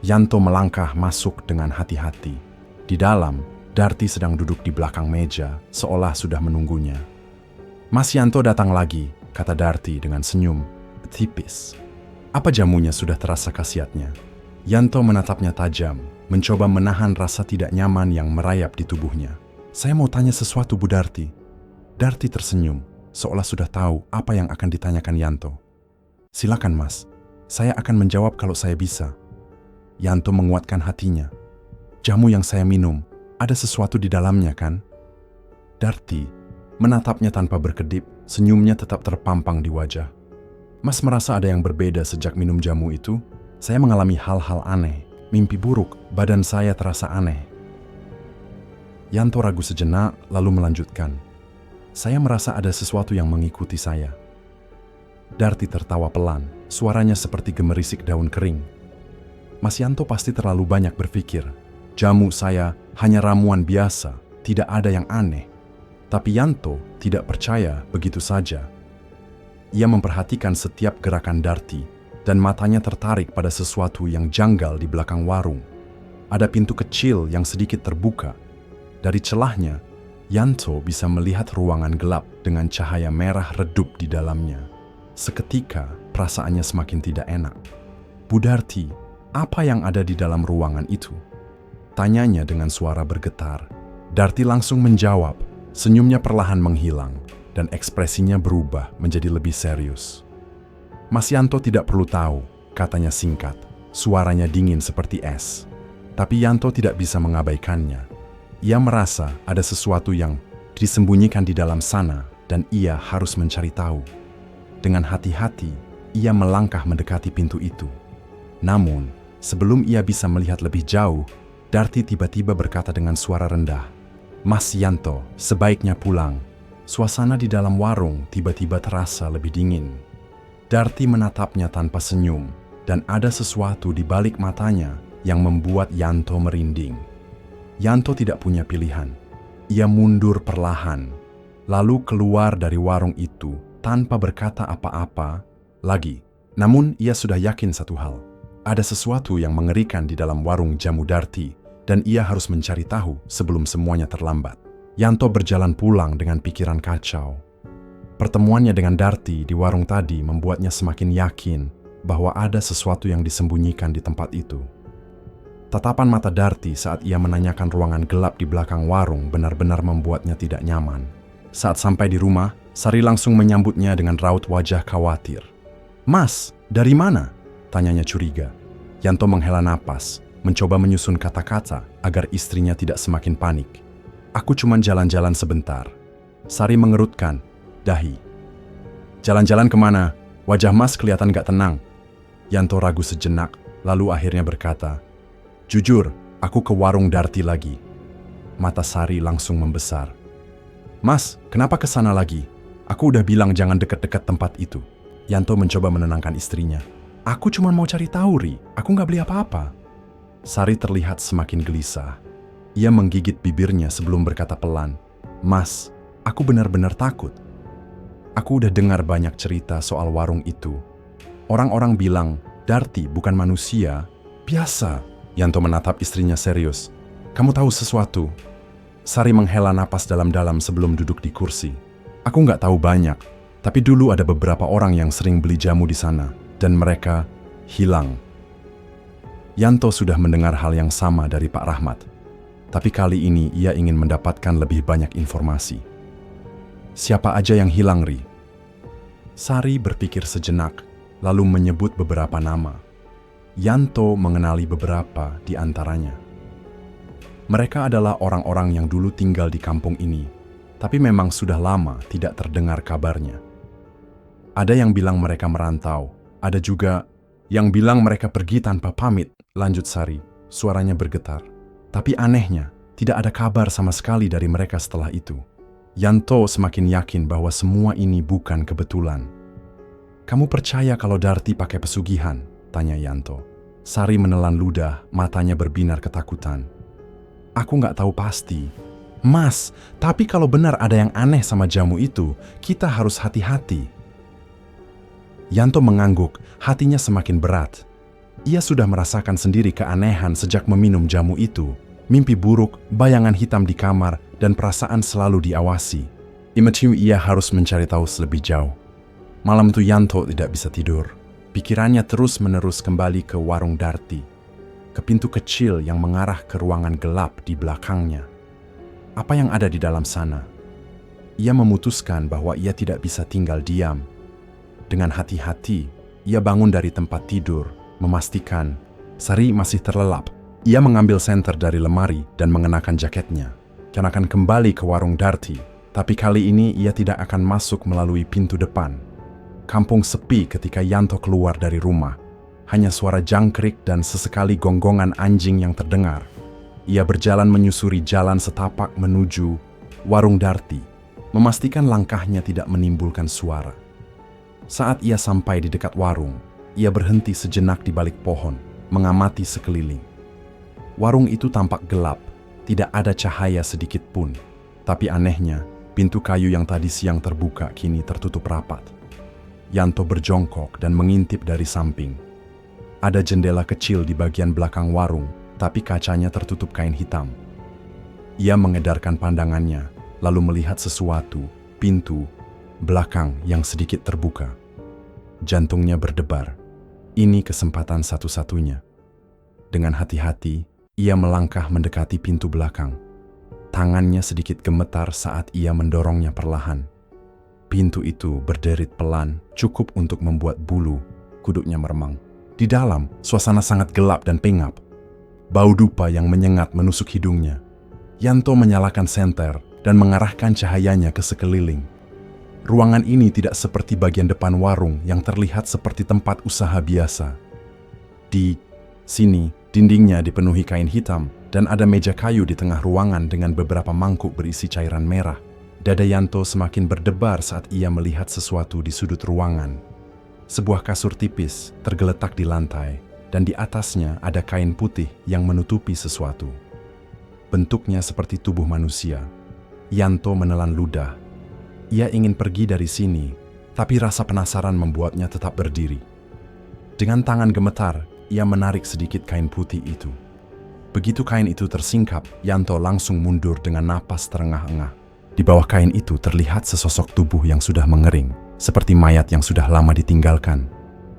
Yanto melangkah masuk dengan hati-hati. Di dalam, Darti sedang duduk di belakang meja, seolah sudah menunggunya. Mas Yanto datang lagi, kata Darti dengan senyum tipis. Apa jamunya sudah terasa khasiatnya? Yanto menatapnya tajam, mencoba menahan rasa tidak nyaman yang merayap di tubuhnya. Saya mau tanya sesuatu, Bu Darti. Darti tersenyum, seolah sudah tahu apa yang akan ditanyakan Yanto. Silakan, Mas. Saya akan menjawab kalau saya bisa. Yanto menguatkan hatinya. Jamu yang saya minum, ada sesuatu di dalamnya, kan? Darti menatapnya tanpa berkedip, senyumnya tetap terpampang di wajah. Mas merasa ada yang berbeda sejak minum jamu itu? Saya mengalami hal-hal aneh, mimpi buruk, badan saya terasa aneh. Yanto ragu sejenak, lalu melanjutkan. Saya merasa ada sesuatu yang mengikuti saya. Darti tertawa pelan, suaranya seperti gemerisik daun kering. Mas Yanto pasti terlalu banyak berpikir. Jamu saya hanya ramuan biasa, tidak ada yang aneh. Tapi Yanto tidak percaya begitu saja. Ia memperhatikan setiap gerakan Darti dan matanya tertarik pada sesuatu yang janggal di belakang warung. Ada pintu kecil yang sedikit terbuka. Dari celahnya, Yanto bisa melihat ruangan gelap dengan cahaya merah redup di dalamnya. Seketika, perasaannya semakin tidak enak. "Bu Darti, apa yang ada di dalam ruangan itu?" tanyanya dengan suara bergetar. Darti langsung menjawab, senyumnya perlahan menghilang dan ekspresinya berubah menjadi lebih serius. "Mas Yanto tidak perlu tahu," katanya singkat. Suaranya dingin seperti es. Tapi Yanto tidak bisa mengabaikannya. Ia merasa ada sesuatu yang disembunyikan di dalam sana dan ia harus mencari tahu. Dengan hati-hati, ia melangkah mendekati pintu itu. Namun, sebelum ia bisa melihat lebih jauh, Darti tiba-tiba berkata dengan suara rendah, "Mas Yanto, sebaiknya pulang." Suasana di dalam warung tiba-tiba terasa lebih dingin. Darti menatapnya tanpa senyum, dan ada sesuatu di balik matanya yang membuat Yanto merinding. Yanto tidak punya pilihan. Ia mundur perlahan, lalu keluar dari warung itu tanpa berkata apa-apa lagi. Namun ia sudah yakin satu hal. Ada sesuatu yang mengerikan di dalam warung jamu Darti, dan ia harus mencari tahu sebelum semuanya terlambat. Yanto berjalan pulang dengan pikiran kacau. Pertemuannya dengan Darti di warung tadi membuatnya semakin yakin bahwa ada sesuatu yang disembunyikan di tempat itu. Tatapan mata Darti saat ia menanyakan ruangan gelap di belakang warung benar-benar membuatnya tidak nyaman. Saat sampai di rumah, Sari langsung menyambutnya dengan raut wajah khawatir. "Mas, dari mana?" tanyanya curiga. Yanto menghela napas, mencoba menyusun kata-kata agar istrinya tidak semakin panik. "Aku cuma jalan-jalan sebentar." Sari mengerutkan dahi. "Jalan-jalan kemana? Wajah Mas kelihatan gak tenang." Yanto ragu sejenak, lalu akhirnya berkata, "Jujur, aku ke warung Darti lagi." Mata Sari langsung membesar. "Mas, kenapa ke sana lagi? Aku udah bilang jangan dekat-dekat tempat itu." Yanto mencoba menenangkan istrinya. "Aku cuma mau cari tahu, Ri. Aku gak beli apa-apa." Sari terlihat semakin gelisah. Ia menggigit bibirnya sebelum berkata pelan, "Mas, aku benar-benar takut. Aku udah dengar banyak cerita soal warung itu. Orang-orang bilang Darti bukan manusia biasa." Yanto menatap istrinya serius. "Kamu tahu sesuatu?" Sari menghela napas dalam-dalam sebelum duduk di kursi. "Aku nggak tahu banyak, tapi dulu ada beberapa orang yang sering beli jamu di sana, dan mereka hilang." Yanto sudah mendengar hal yang sama dari Pak Rahmat. Tapi kali ini ia ingin mendapatkan lebih banyak informasi. "Siapa aja yang hilang, Ri?" Sari berpikir sejenak, lalu menyebut beberapa nama. Yanto mengenali beberapa di antaranya. Mereka adalah orang-orang yang dulu tinggal di kampung ini, tapi memang sudah lama tidak terdengar kabarnya. Ada yang bilang mereka merantau, ada juga yang bilang mereka pergi tanpa pamit, lanjut Sari, suaranya bergetar. Tapi anehnya, tidak ada kabar sama sekali dari mereka setelah itu. Yanto semakin yakin bahwa semua ini bukan kebetulan. "Kamu percaya kalau Darti pakai pesugihan?" tanya Yanto. Sari menelan ludah, matanya berbinar ketakutan. "Aku nggak tahu pasti." "Mas, tapi kalau benar ada yang aneh sama jamu itu, kita harus hati-hati." Yanto mengangguk, hatinya semakin berat. Ia sudah merasakan sendiri keanehan sejak meminum jamu itu. Mimpi buruk, bayangan hitam di kamar, dan perasaan selalu diawasi. Imagine ia harus mencari tahu lebih jauh. Malam itu Yanto tidak bisa tidur. Pikirannya terus-menerus kembali ke warung Darti, ke pintu kecil yang mengarah ke ruangan gelap di belakangnya. Apa yang ada di dalam sana? Ia memutuskan bahwa ia tidak bisa tinggal diam. Dengan hati-hati, ia bangun dari tempat tidur, memastikan Sari masih terlelap. Ia mengambil senter dari lemari dan mengenakan jaketnya. Dan akan kembali ke warung Darti, tapi kali ini ia tidak akan masuk melalui pintu depan. Kampung sepi ketika Yanto keluar dari rumah. Hanya suara jangkrik dan sesekali gonggongan anjing yang terdengar. Ia berjalan menyusuri jalan setapak menuju warung Darti, memastikan langkahnya tidak menimbulkan suara. Saat ia sampai di dekat warung, ia berhenti sejenak di balik pohon, mengamati sekeliling. Warung itu tampak gelap, tidak ada cahaya sedikit pun. Tapi anehnya, Pintu kayu yang tadi siang terbuka kini tertutup rapat. Yanto berjongkok dan mengintip dari samping. Ada jendela kecil di bagian belakang warung, tapi kacanya tertutup kain hitam. Ia mengedarkan pandangannya, lalu melihat sesuatu, pintu belakang yang sedikit terbuka. Jantungnya berdebar. Ini kesempatan satu-satunya. Dengan hati-hati, ia melangkah mendekati pintu belakang. Tangannya sedikit gemetar saat ia mendorongnya perlahan. Pintu itu berderit pelan, cukup untuk membuat bulu kuduknya meremang. Di dalam, suasana sangat gelap dan pengap. Bau dupa yang menyengat menusuk hidungnya. Yanto menyalakan senter dan mengarahkan cahayanya ke sekeliling. Ruangan ini tidak seperti bagian depan warung yang terlihat seperti tempat usaha biasa. Di sini, dindingnya dipenuhi kain hitam dan ada meja kayu di tengah ruangan dengan beberapa mangkuk berisi cairan merah. Dada Yanto semakin berdebar saat ia melihat sesuatu di sudut ruangan. Sebuah kasur tipis tergeletak di lantai dan di atasnya ada kain putih yang menutupi sesuatu. Bentuknya seperti tubuh manusia. Yanto menelan ludah. Ia ingin pergi dari sini, tapi rasa penasaran membuatnya tetap berdiri. Dengan tangan gemetar, ia menarik sedikit kain putih itu. Begitu kain itu tersingkap, Yanto langsung mundur dengan napas terengah-engah. Di bawah kain itu terlihat sesosok tubuh yang sudah mengering, seperti mayat yang sudah lama ditinggalkan.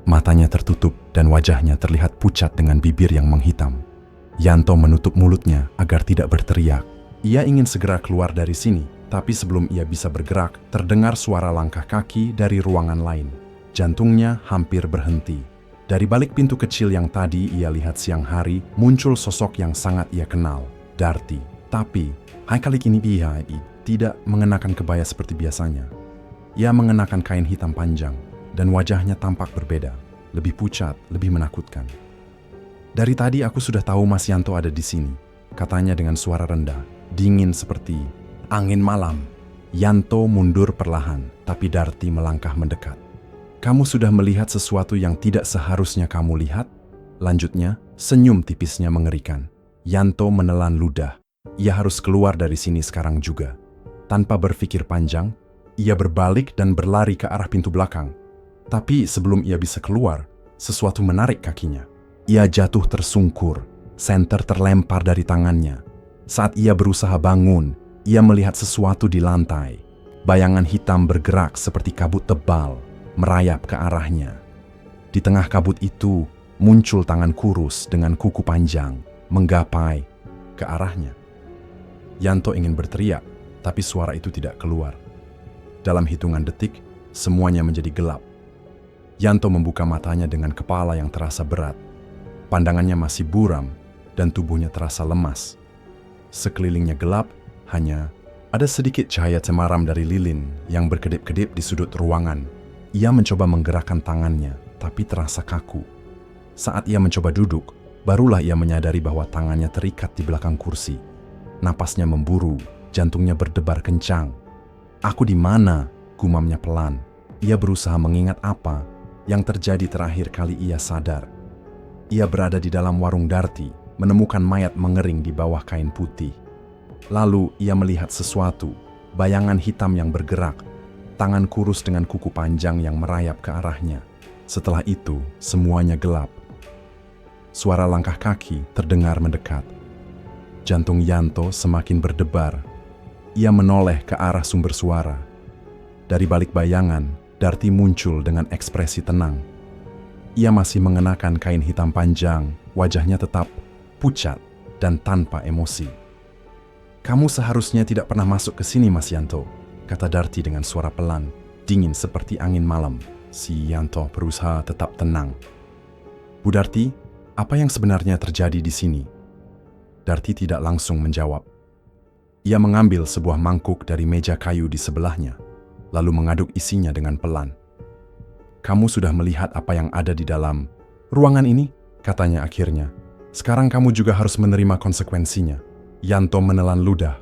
Matanya tertutup dan wajahnya terlihat pucat dengan bibir yang menghitam. Yanto menutup mulutnya agar tidak berteriak. Ia ingin segera keluar dari sini, tapi sebelum ia bisa bergerak, terdengar suara langkah kaki dari ruangan lain. Jantungnya hampir berhenti. Dari balik pintu kecil yang tadi ia lihat siang hari, muncul sosok yang sangat ia kenal, Darti. Tapi, kali ini ia tidak mengenakan kebaya seperti biasanya. Ia mengenakan kain hitam panjang, dan wajahnya tampak berbeda, lebih pucat, lebih menakutkan. Dari tadi aku sudah tahu Mas Yanto ada di sini, katanya dengan suara rendah, dingin seperti angin malam. Yanto mundur perlahan, tapi Darti melangkah mendekat. Kamu sudah melihat sesuatu yang tidak seharusnya kamu lihat? Lanjutnya, senyum tipisnya mengerikan. Yanto menelan ludah. Ia harus keluar dari sini sekarang juga. Tanpa berpikir panjang, ia berbalik dan berlari ke arah pintu belakang. Tapi sebelum ia bisa keluar, sesuatu menarik kakinya. Ia jatuh tersungkur, senter terlempar dari tangannya. Saat ia berusaha bangun, ia melihat sesuatu di lantai. Bayangan hitam bergerak seperti kabut tebal, merayap ke arahnya. Di tengah kabut itu, muncul tangan kurus dengan kuku panjang, menggapai ke arahnya. Yanto ingin berteriak, tapi suara itu tidak keluar. Dalam hitungan detik, semuanya menjadi gelap. Yanto membuka matanya dengan kepala yang terasa berat. Pandangannya masih buram, dan tubuhnya terasa lemas. Sekelilingnya gelap, hanya ada sedikit cahaya cemaram dari lilin yang berkedip-kedip di sudut ruangan. Ia mencoba menggerakkan tangannya, tapi terasa kaku. Saat ia mencoba duduk, barulah ia menyadari bahwa tangannya terikat di belakang kursi. Napasnya memburu, jantungnya berdebar kencang. "Aku di mana?" gumamnya pelan. Ia berusaha mengingat apa yang terjadi terakhir kali ia sadar. Ia berada di dalam warung Darti, menemukan mayat mengering di bawah kain putih. Lalu ia melihat sesuatu, bayangan hitam yang bergerak, tangan kurus dengan kuku panjang yang merayap ke arahnya. Setelah itu, semuanya gelap. Suara langkah kaki terdengar mendekat. Jantung Yanto semakin berdebar. Ia menoleh ke arah sumber suara. Dari balik bayangan, Darti muncul dengan ekspresi tenang. Ia masih mengenakan kain hitam panjang, wajahnya tetap pucat dan tanpa emosi. "Kamu seharusnya tidak pernah masuk ke sini, Mas Yanto," kata Darti dengan suara pelan, dingin seperti angin malam. Si Yanto berusaha tetap tenang. "Bu Darti, apa yang sebenarnya terjadi di sini?" Darti tidak langsung menjawab. Ia mengambil sebuah mangkuk dari meja kayu di sebelahnya, lalu mengaduk isinya dengan pelan. "Kamu sudah melihat apa yang ada di dalam ruangan ini?" katanya akhirnya. "Sekarang kamu juga harus menerima konsekuensinya." Yanto menelan ludah.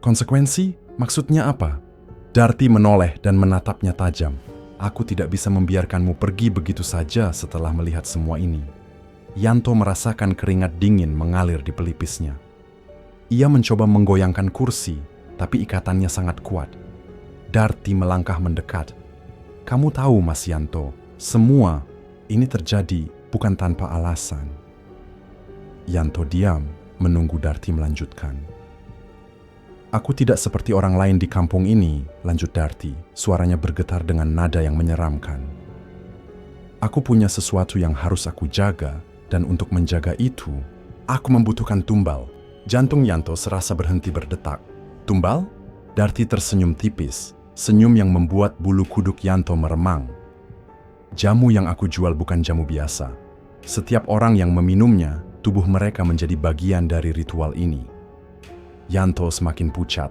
"Konsekuensi? Maksudnya apa?" Darti menoleh dan menatapnya tajam. "Aku tidak bisa membiarkanmu pergi begitu saja setelah melihat semua ini." Yanto merasakan keringat dingin mengalir di pelipisnya. Ia mencoba menggoyangkan kursi, tapi ikatannya sangat kuat. Darti melangkah mendekat. Kamu tahu, Mas Yanto, semua ini terjadi bukan tanpa alasan. Yanto diam, menunggu Darti melanjutkan. Aku tidak seperti orang lain di kampung ini, lanjut Darti, suaranya bergetar dengan nada yang menyeramkan. Aku punya sesuatu yang harus aku jaga, dan untuk menjaga itu, aku membutuhkan tumbal. Jantung Yanto serasa berhenti berdetak. Tumbal? Darti tersenyum tipis, senyum yang membuat bulu kuduk Yanto meremang. Jamu yang aku jual bukan jamu biasa. Setiap orang yang meminumnya, tubuh mereka menjadi bagian dari ritual ini. Yanto semakin pucat.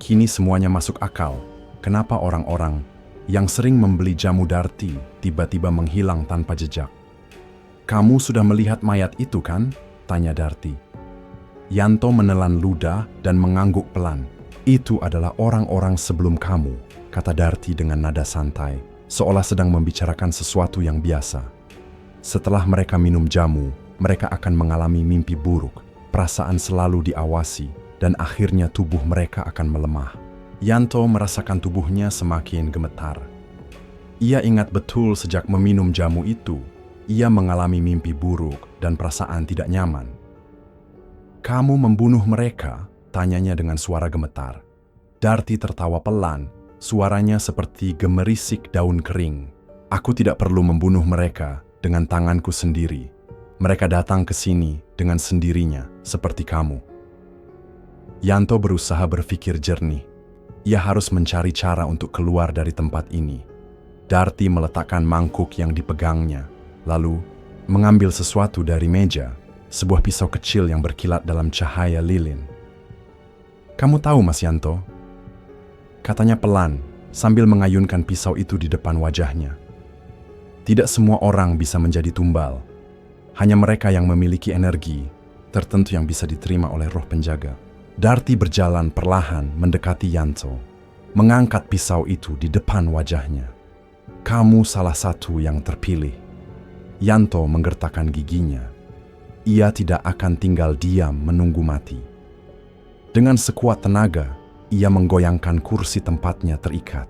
Kini semuanya masuk akal. Kenapa orang-orang yang sering membeli jamu Darti tiba-tiba menghilang tanpa jejak? Kamu sudah melihat mayat itu kan? Tanya Darti. Yanto menelan ludah dan mengangguk pelan. Itu adalah orang-orang sebelum kamu, kata Darti dengan nada santai, seolah sedang membicarakan sesuatu yang biasa. Setelah mereka minum jamu, mereka akan mengalami mimpi buruk, perasaan selalu diawasi, dan akhirnya tubuh mereka akan melemah. Yanto merasakan tubuhnya semakin gemetar. Ia ingat betul sejak meminum jamu itu, ia mengalami mimpi buruk dan perasaan tidak nyaman. Kamu membunuh mereka? Tanyanya dengan suara gemetar. Darti tertawa pelan, suaranya seperti gemerisik daun kering. Aku tidak perlu membunuh mereka dengan tanganku sendiri. Mereka datang ke sini dengan sendirinya, seperti kamu. Yanto berusaha berpikir jernih. Ia harus mencari cara untuk keluar dari tempat ini. Darti meletakkan mangkuk yang dipegangnya, lalu mengambil sesuatu dari meja, sebuah pisau kecil yang berkilat dalam cahaya lilin. Kamu tahu, Mas Yanto? Katanya pelan, sambil mengayunkan pisau itu di depan wajahnya. Tidak semua orang bisa menjadi tumbal. Hanya mereka yang memiliki energi tertentu yang bisa diterima oleh roh penjaga. Darti berjalan perlahan mendekati Yanto, mengangkat pisau itu di depan wajahnya. Kamu salah satu yang terpilih. Yanto menggertakkan giginya. Ia tidak akan tinggal diam menunggu mati. Dengan sekuat tenaga, ia menggoyangkan kursi tempatnya terikat,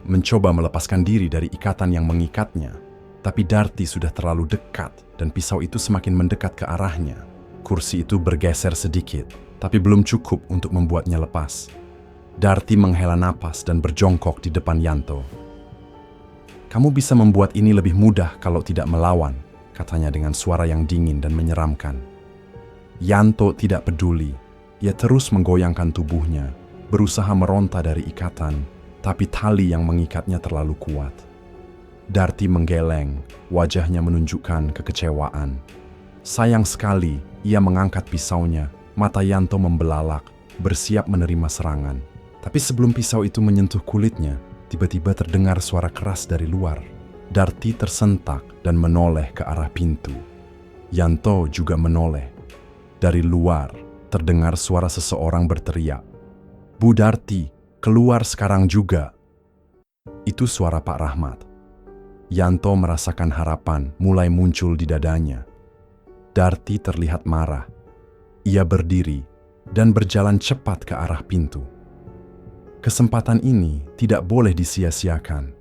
mencoba melepaskan diri dari ikatan yang mengikatnya. Tapi Darti sudah terlalu dekat dan pisau itu semakin mendekat ke arahnya. Kursi itu bergeser sedikit, tapi belum cukup untuk membuatnya lepas. Darti menghela napas dan berjongkok di depan Yanto. Kamu bisa membuat ini lebih mudah kalau tidak melawan, katanya dengan suara yang dingin dan menyeramkan. Yanto tidak peduli. Ia terus menggoyangkan tubuhnya, berusaha meronta dari ikatan, tapi tali yang mengikatnya terlalu kuat. Darti menggeleng, wajahnya menunjukkan kekecewaan. Sayang sekali, ia mengangkat pisaunya. Mata Yanto membelalak, bersiap menerima serangan. Tapi sebelum pisau itu menyentuh kulitnya, tiba-tiba terdengar suara keras dari luar. Darti tersentak dan menoleh ke arah pintu. Yanto juga menoleh. Dari luar, terdengar suara seseorang berteriak. Bu Darti, keluar sekarang juga. Itu suara Pak Rahmat. Yanto merasakan harapan mulai muncul di dadanya. Darti terlihat marah. Ia berdiri dan berjalan cepat ke arah pintu. Kesempatan ini tidak boleh disia-siakan.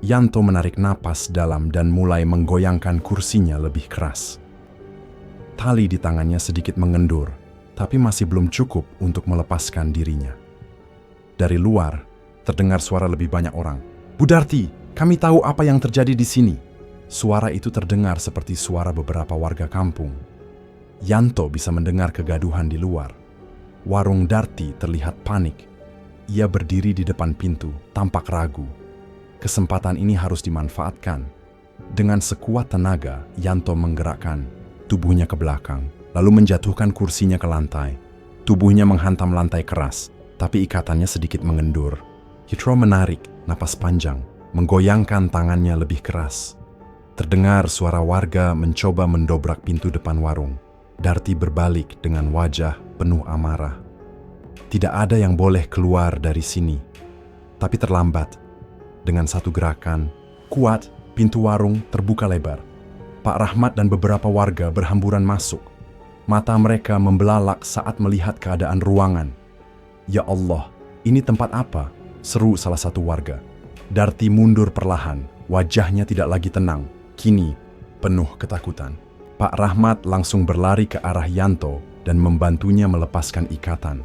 Yanto menarik napas dalam dan mulai menggoyangkan kursinya lebih keras. Tali di tangannya sedikit mengendur, tapi masih belum cukup untuk melepaskan dirinya. Dari luar, terdengar suara lebih banyak orang. Bu Darti, kami tahu apa yang terjadi di sini. Suara itu terdengar seperti suara beberapa warga kampung. Yanto bisa mendengar kegaduhan di luar. Warung Darti terlihat panik. Ia berdiri di depan pintu, tampak ragu. Kesempatan ini harus dimanfaatkan. Dengan sekuat tenaga, Yanto menggerakkan tubuhnya ke belakang, lalu menjatuhkan kursinya ke lantai. Tubuhnya menghantam lantai keras, tapi ikatannya sedikit mengendur. Yitro menarik napas panjang, menggoyangkan tangannya lebih keras. Terdengar suara warga mencoba mendobrak pintu depan warung. Darti berbalik dengan wajah penuh amarah. Tidak ada yang boleh keluar dari sini. Tapi terlambat. Dengan satu gerakan kuat, pintu warung terbuka lebar. Pak Rahmat dan beberapa warga berhamburan masuk. Mata mereka membelalak saat melihat keadaan ruangan. Ya Allah, ini tempat apa? seru salah satu warga. Darti mundur perlahan, wajahnya tidak lagi tenang, kini penuh ketakutan. Pak Rahmat langsung berlari ke arah Yanto dan membantunya melepaskan ikatan.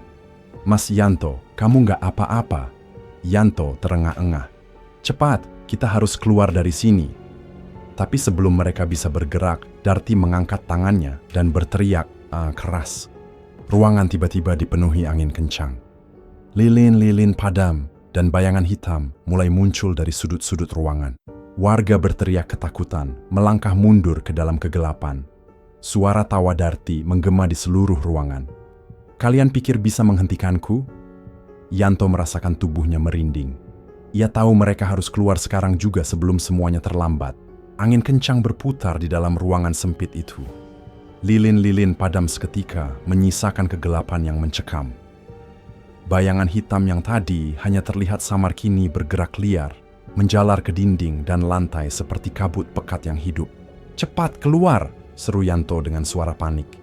"Mas Yanto, kamu nggak apa-apa?" Yanto terengah-engah. "Cepat, kita harus keluar dari sini." Tapi sebelum mereka bisa bergerak, Darti mengangkat tangannya dan berteriak keras. Ruangan tiba-tiba dipenuhi angin kencang. Lilin-lilin padam dan bayangan hitam mulai muncul dari sudut-sudut ruangan. Warga berteriak ketakutan, melangkah mundur ke dalam kegelapan. Suara tawa Darti menggema di seluruh ruangan. "Kalian pikir bisa menghentikanku?" Yanto merasakan tubuhnya merinding. Ia tahu mereka harus keluar sekarang juga sebelum semuanya terlambat. Angin kencang berputar di dalam ruangan sempit itu. Lilin-lilin padam seketika menyisakan kegelapan yang mencekam. Bayangan hitam yang tadi hanya terlihat samar kini bergerak liar, menjalar ke dinding dan lantai seperti kabut pekat yang hidup. "Cepat keluar!" seru Yanto dengan suara panik.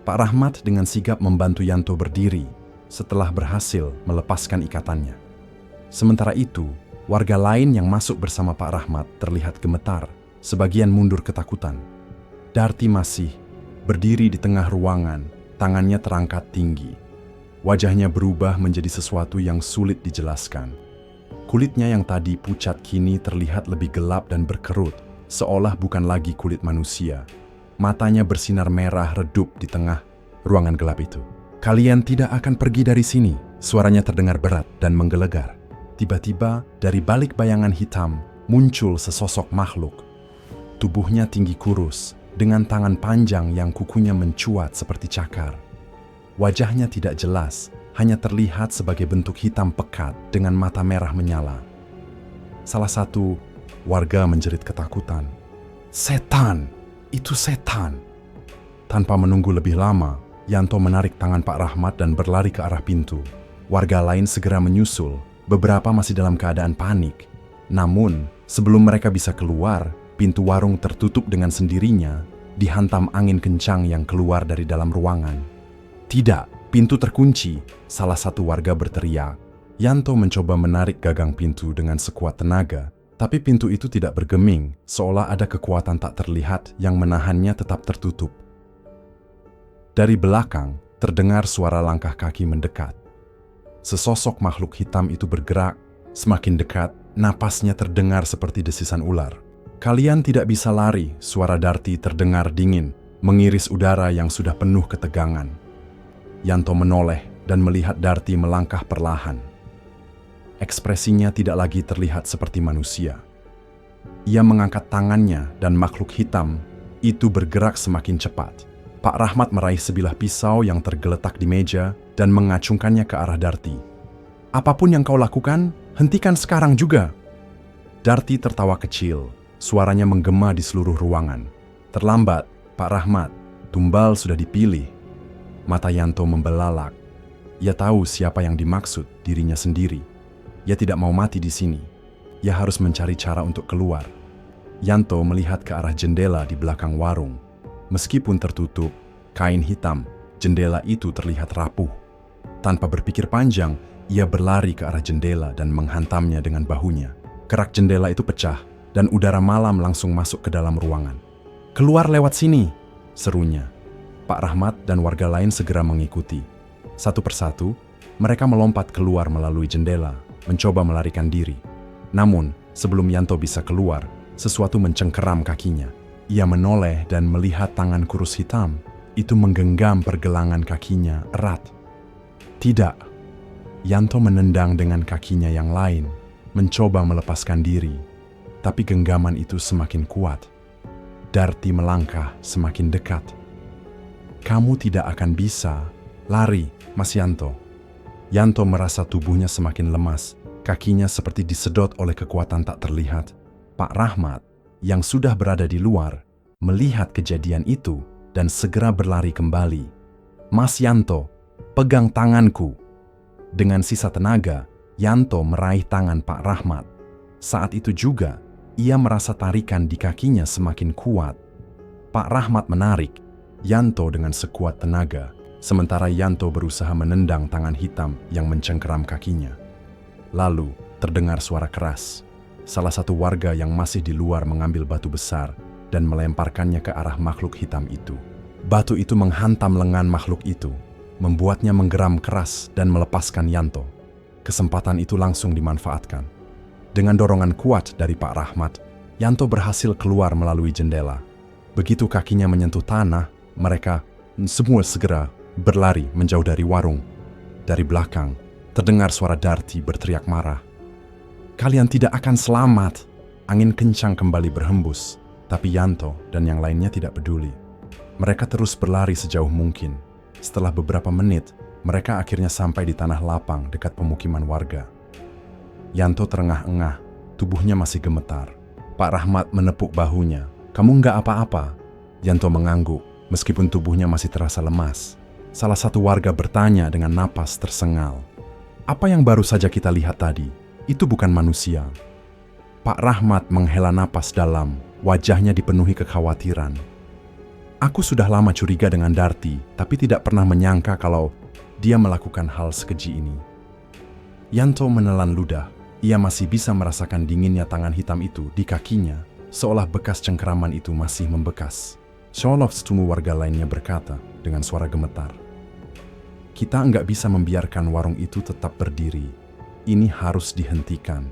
Pak Rahmat dengan sigap membantu Yanto berdiri setelah berhasil melepaskan ikatannya. Sementara itu, warga lain yang masuk bersama Pak Rahmat terlihat gemetar, sebagian mundur ketakutan. Darti masih berdiri di tengah ruangan, tangannya terangkat tinggi. Wajahnya berubah menjadi sesuatu yang sulit dijelaskan. Kulitnya yang tadi pucat kini terlihat lebih gelap dan berkerut, seolah bukan lagi kulit manusia. Matanya bersinar merah redup di tengah ruangan gelap itu. "Kalian tidak akan pergi dari sini," suaranya terdengar berat dan menggelegar. Tiba-tiba dari balik bayangan hitam muncul sesosok makhluk. Tubuhnya tinggi kurus, dengan tangan panjang yang kukunya mencuat seperti cakar. Wajahnya tidak jelas, hanya terlihat sebagai bentuk hitam pekat dengan mata merah menyala. Salah satu warga menjerit ketakutan. "Setan! Itu setan!" Tanpa menunggu lebih lama, Yanto menarik tangan Pak Rahmat dan berlari ke arah pintu. Warga lain segera menyusul, beberapa masih dalam keadaan panik. Namun, sebelum mereka bisa keluar, pintu warung tertutup dengan sendirinya, dihantam angin kencang yang keluar dari dalam ruangan. "Tidak, pintu terkunci!" salah satu warga berteriak. Yanto mencoba menarik gagang pintu dengan sekuat tenaga, tapi pintu itu tidak bergeming, seolah ada kekuatan tak terlihat yang menahannya tetap tertutup. Dari belakang, terdengar suara langkah kaki mendekat. Sesosok makhluk hitam itu bergerak, semakin dekat, napasnya terdengar seperti desisan ular. "Kalian tidak bisa lari," suara Darti terdengar dingin, mengiris udara yang sudah penuh ketegangan. Yanto menoleh dan melihat Darti melangkah perlahan. Ekspresinya tidak lagi terlihat seperti manusia. Ia mengangkat tangannya dan makhluk hitam itu bergerak semakin cepat. Pak Rahmat meraih sebilah pisau yang tergeletak di meja dan mengacungkannya ke arah Darti. "Apapun yang kau lakukan, hentikan sekarang juga." Darti tertawa kecil, suaranya menggema di seluruh ruangan. "Terlambat, Pak Rahmat, tumbal sudah dipilih." Mata Yanto membelalak. Ia tahu siapa yang dimaksud, dirinya sendiri. Ia tidak mau mati di sini. Ia harus mencari cara untuk keluar. Yanto melihat ke arah jendela di belakang warung. Meskipun tertutup, kain hitam, jendela itu terlihat rapuh. Tanpa berpikir panjang, ia berlari ke arah jendela dan menghantamnya dengan bahunya. Kerak jendela itu pecah, dan udara malam langsung masuk ke dalam ruangan. "Keluar lewat sini!" serunya. Pak Rahmat dan warga lain segera mengikuti. Satu persatu, mereka melompat keluar melalui jendela, mencoba melarikan diri. Namun, sebelum Yanto bisa keluar, sesuatu mencengkeram kakinya. Ia menoleh dan melihat tangan kurus hitam itu menggenggam pergelangan kakinya erat. "Tidak!" Yanto menendang dengan kakinya yang lain, mencoba melepaskan diri. Tapi genggaman itu semakin kuat. Darti melangkah semakin dekat. "Kamu tidak akan bisa lari, Mas Yanto." Yanto merasa tubuhnya semakin lemas, kakinya seperti disedot oleh kekuatan tak terlihat. Pak Rahmat, yang sudah berada di luar, melihat kejadian itu dan segera berlari kembali. "Mas Yanto, pegang tanganku." Dengan sisa tenaga, Yanto meraih tangan Pak Rahmat. Saat itu juga, ia merasa tarikan di kakinya semakin kuat. Pak Rahmat menarik Yanto dengan sekuat tenaga, sementara Yanto berusaha menendang tangan hitam yang mencengkeram kakinya. Lalu, terdengar suara keras. Salah satu warga yang masih di luar mengambil batu besar dan melemparkannya ke arah makhluk hitam itu. Batu itu menghantam lengan makhluk itu, membuatnya menggeram keras dan melepaskan Yanto. Kesempatan itu langsung dimanfaatkan. Dengan dorongan kuat dari Pak Rahmat, Yanto berhasil keluar melalui jendela. Begitu kakinya menyentuh tanah, mereka semua segera berlari menjauh dari warung. Dari belakang, terdengar suara Darti berteriak marah. "Kalian tidak akan selamat!" Angin kencang kembali berhembus, tapi Yanto dan yang lainnya tidak peduli. Mereka terus berlari sejauh mungkin. Setelah beberapa menit, mereka akhirnya sampai di tanah lapang dekat pemukiman warga. Yanto terengah-engah, tubuhnya masih gemetar. Pak Rahmat menepuk bahunya. "Kamu nggak apa-apa?" Yanto mengangguk, meskipun tubuhnya masih terasa lemas. Salah satu warga bertanya dengan napas tersengal. "Apa yang baru saja kita lihat tadi? Itu bukan manusia." Pak Rahmat menghela napas dalam, wajahnya dipenuhi kekhawatiran. "Aku sudah lama curiga dengan Darti, tapi tidak pernah menyangka kalau dia melakukan hal sekeji ini." Yanto menelan ludah. Ia masih bisa merasakan dinginnya tangan hitam itu di kakinya, seolah bekas cengkeraman itu masih membekas. Seolah setemu warga lainnya berkata dengan suara gemetar, "Kita nggak bisa membiarkan warung itu tetap berdiri. Ini harus dihentikan."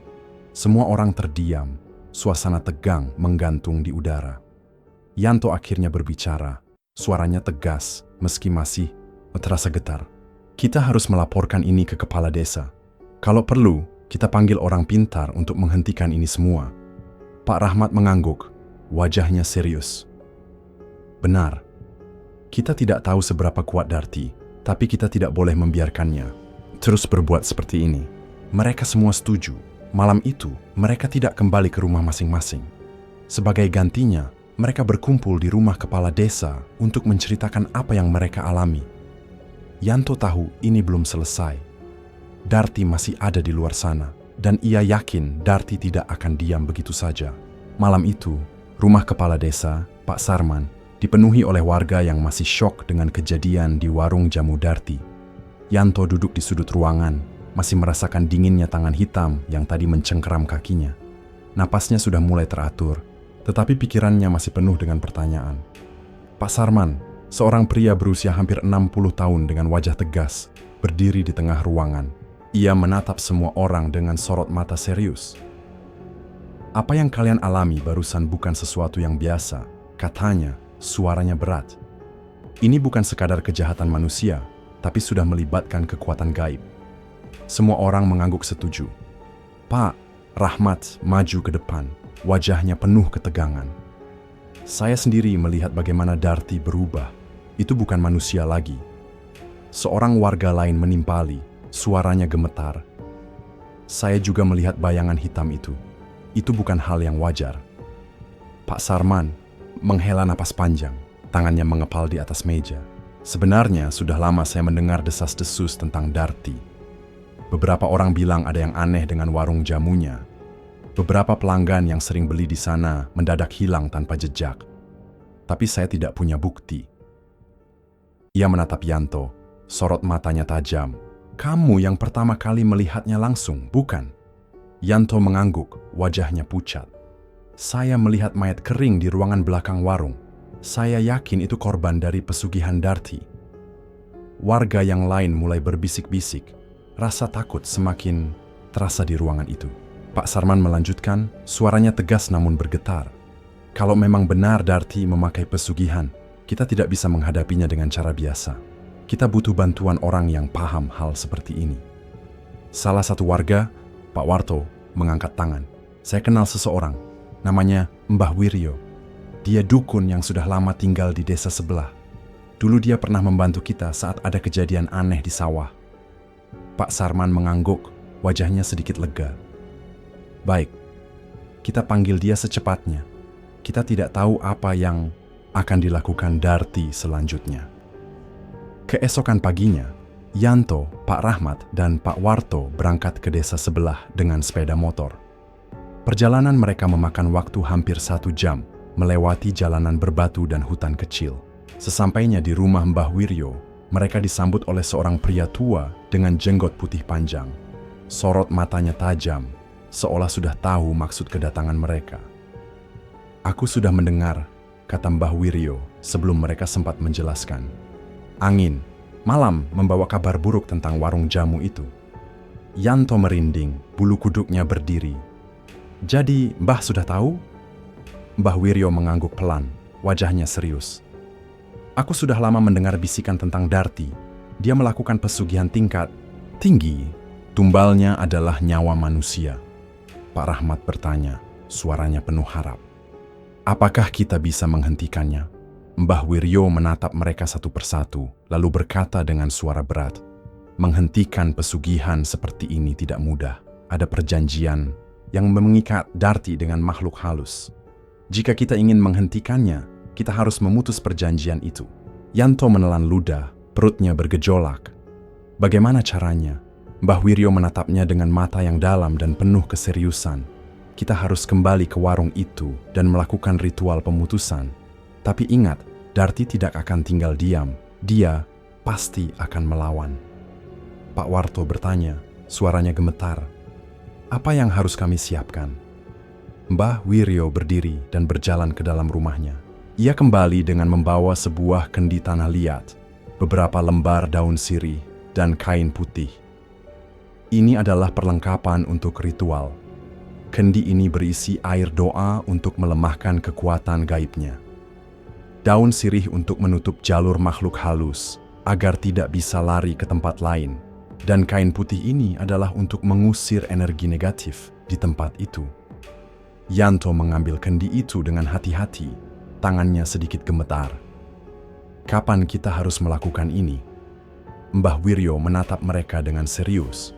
Semua orang terdiam, suasana tegang menggantung di udara. Yanto akhirnya berbicara, suaranya tegas meski masih terasa getar. "Kita harus melaporkan ini ke kepala desa. Kalau perlu, kita panggil orang pintar untuk menghentikan ini semua." Pak Rahmat mengangguk, wajahnya serius. "Benar, kita tidak tahu seberapa kuat Darti, tapi kita tidak boleh membiarkannya terus berbuat seperti ini." Mereka semua setuju. Malam itu, mereka tidak kembali ke rumah masing-masing. Sebagai gantinya, mereka berkumpul di rumah kepala desa untuk menceritakan apa yang mereka alami. Yanto tahu ini belum selesai. Darti masih ada di luar sana, dan ia yakin Darti tidak akan diam begitu saja. Malam itu, rumah kepala desa, Pak Sarman, dipenuhi oleh warga yang masih syok dengan kejadian di warung jamu Darti. Yanto duduk di sudut ruangan, masih merasakan dinginnya tangan hitam yang tadi mencengkeram kakinya. Napasnya sudah mulai teratur, tetapi pikirannya masih penuh dengan pertanyaan. Pak Sarman, seorang pria berusia hampir 60 tahun dengan wajah tegas, berdiri di tengah ruangan. Ia menatap semua orang dengan sorot mata serius. "Apa yang kalian alami barusan bukan sesuatu yang biasa," katanya, suaranya berat. "Ini bukan sekadar kejahatan manusia, tapi sudah melibatkan kekuatan gaib." Semua orang mengangguk setuju. Pak Rahmat maju ke depan, wajahnya penuh ketegangan. "Saya sendiri melihat bagaimana Darti berubah. Itu bukan manusia lagi." Seorang warga lain menimpali, suaranya gemetar. "Saya juga melihat bayangan hitam itu. Itu bukan hal yang wajar." Pak Sarman menghela napas panjang, tangannya mengepal di atas meja. "Sebenarnya sudah lama saya mendengar desas-desus tentang Darti. Beberapa orang bilang ada yang aneh dengan warung jamunya. Beberapa pelanggan yang sering beli di sana mendadak hilang tanpa jejak. Tapi saya tidak punya bukti." Ia menatap Yanto, sorot matanya tajam. "Kamu yang pertama kali melihatnya langsung, bukan?" Yanto mengangguk, wajahnya pucat. "Saya melihat mayat kering di ruangan belakang warung. Saya yakin itu korban dari pesugihan Darti." Warga yang lain mulai berbisik-bisik. Rasa takut semakin terasa di ruangan itu. Pak Sarman melanjutkan, suaranya tegas namun bergetar. "Kalau memang benar Darti memakai pesugihan, kita tidak bisa menghadapinya dengan cara biasa. Kita butuh bantuan orang yang paham hal seperti ini." Salah satu warga, Pak Warto, mengangkat tangan. "Saya kenal seseorang, namanya Mbah Wiryo. Dia dukun yang sudah lama tinggal di desa sebelah. Dulu dia pernah membantu kita saat ada kejadian aneh di sawah." Pak Sarman mengangguk, wajahnya sedikit lega. "Baik, kita panggil dia secepatnya. Kita tidak tahu apa yang akan dilakukan Darti selanjutnya." Keesokan paginya, Yanto, Pak Rahmat, dan Pak Warto berangkat ke desa sebelah dengan sepeda motor. Perjalanan mereka memakan waktu hampir 1 jam, melewati jalanan berbatu dan hutan kecil. Sesampainya di rumah Mbah Wiryo, mereka disambut oleh seorang pria tua dengan jenggot putih panjang. Sorot matanya tajam, seolah sudah tahu maksud kedatangan mereka. "Aku sudah mendengar," kata Mbah Wiryo sebelum mereka sempat menjelaskan. "Angin malam membawa kabar buruk tentang warung jamu itu." Yanto merinding, bulu kuduknya berdiri. "Jadi Mbah sudah tahu?" Mbah Wiryo mengangguk pelan, wajahnya serius. "Aku sudah lama mendengar bisikan tentang Darti. Dia melakukan pesugihan tingkat tinggi. Tumbalnya adalah nyawa manusia." Pak Rahmat bertanya, suaranya penuh harap. "Apakah kita bisa menghentikannya?" Mbah Wiryo menatap mereka satu persatu, lalu berkata dengan suara berat, "Menghentikan pesugihan seperti ini tidak mudah. Ada perjanjian yang mengikat Darti dengan makhluk halus. Jika kita ingin menghentikannya, kita harus memutus perjanjian itu." Yanto menelan ludah, perutnya bergejolak. "Bagaimana caranya?" Mbah Wiryo menatapnya dengan mata yang dalam dan penuh keseriusan. "Kita harus kembali ke warung itu dan melakukan ritual pemutusan. Tapi ingat, Darti tidak akan tinggal diam. Dia pasti akan melawan." Pak Warto bertanya, suaranya gemetar. "Apa yang harus kami siapkan?" Mbah Wiryo berdiri dan berjalan ke dalam rumahnya. Ia kembali dengan membawa sebuah kendi tanah liat, beberapa lembar daun sirih, dan kain putih. Ini adalah perlengkapan untuk ritual. Kendi ini berisi air doa untuk melemahkan kekuatan gaibnya. Daun sirih untuk menutup jalur makhluk halus, agar tidak bisa lari ke tempat lain. Dan kain putih ini adalah untuk mengusir energi negatif di tempat itu. Yanto mengambil kendi itu dengan hati-hati, tangannya sedikit gemetar. "Kapan kita harus melakukan ini?" Mbah Wiryo menatap mereka dengan serius.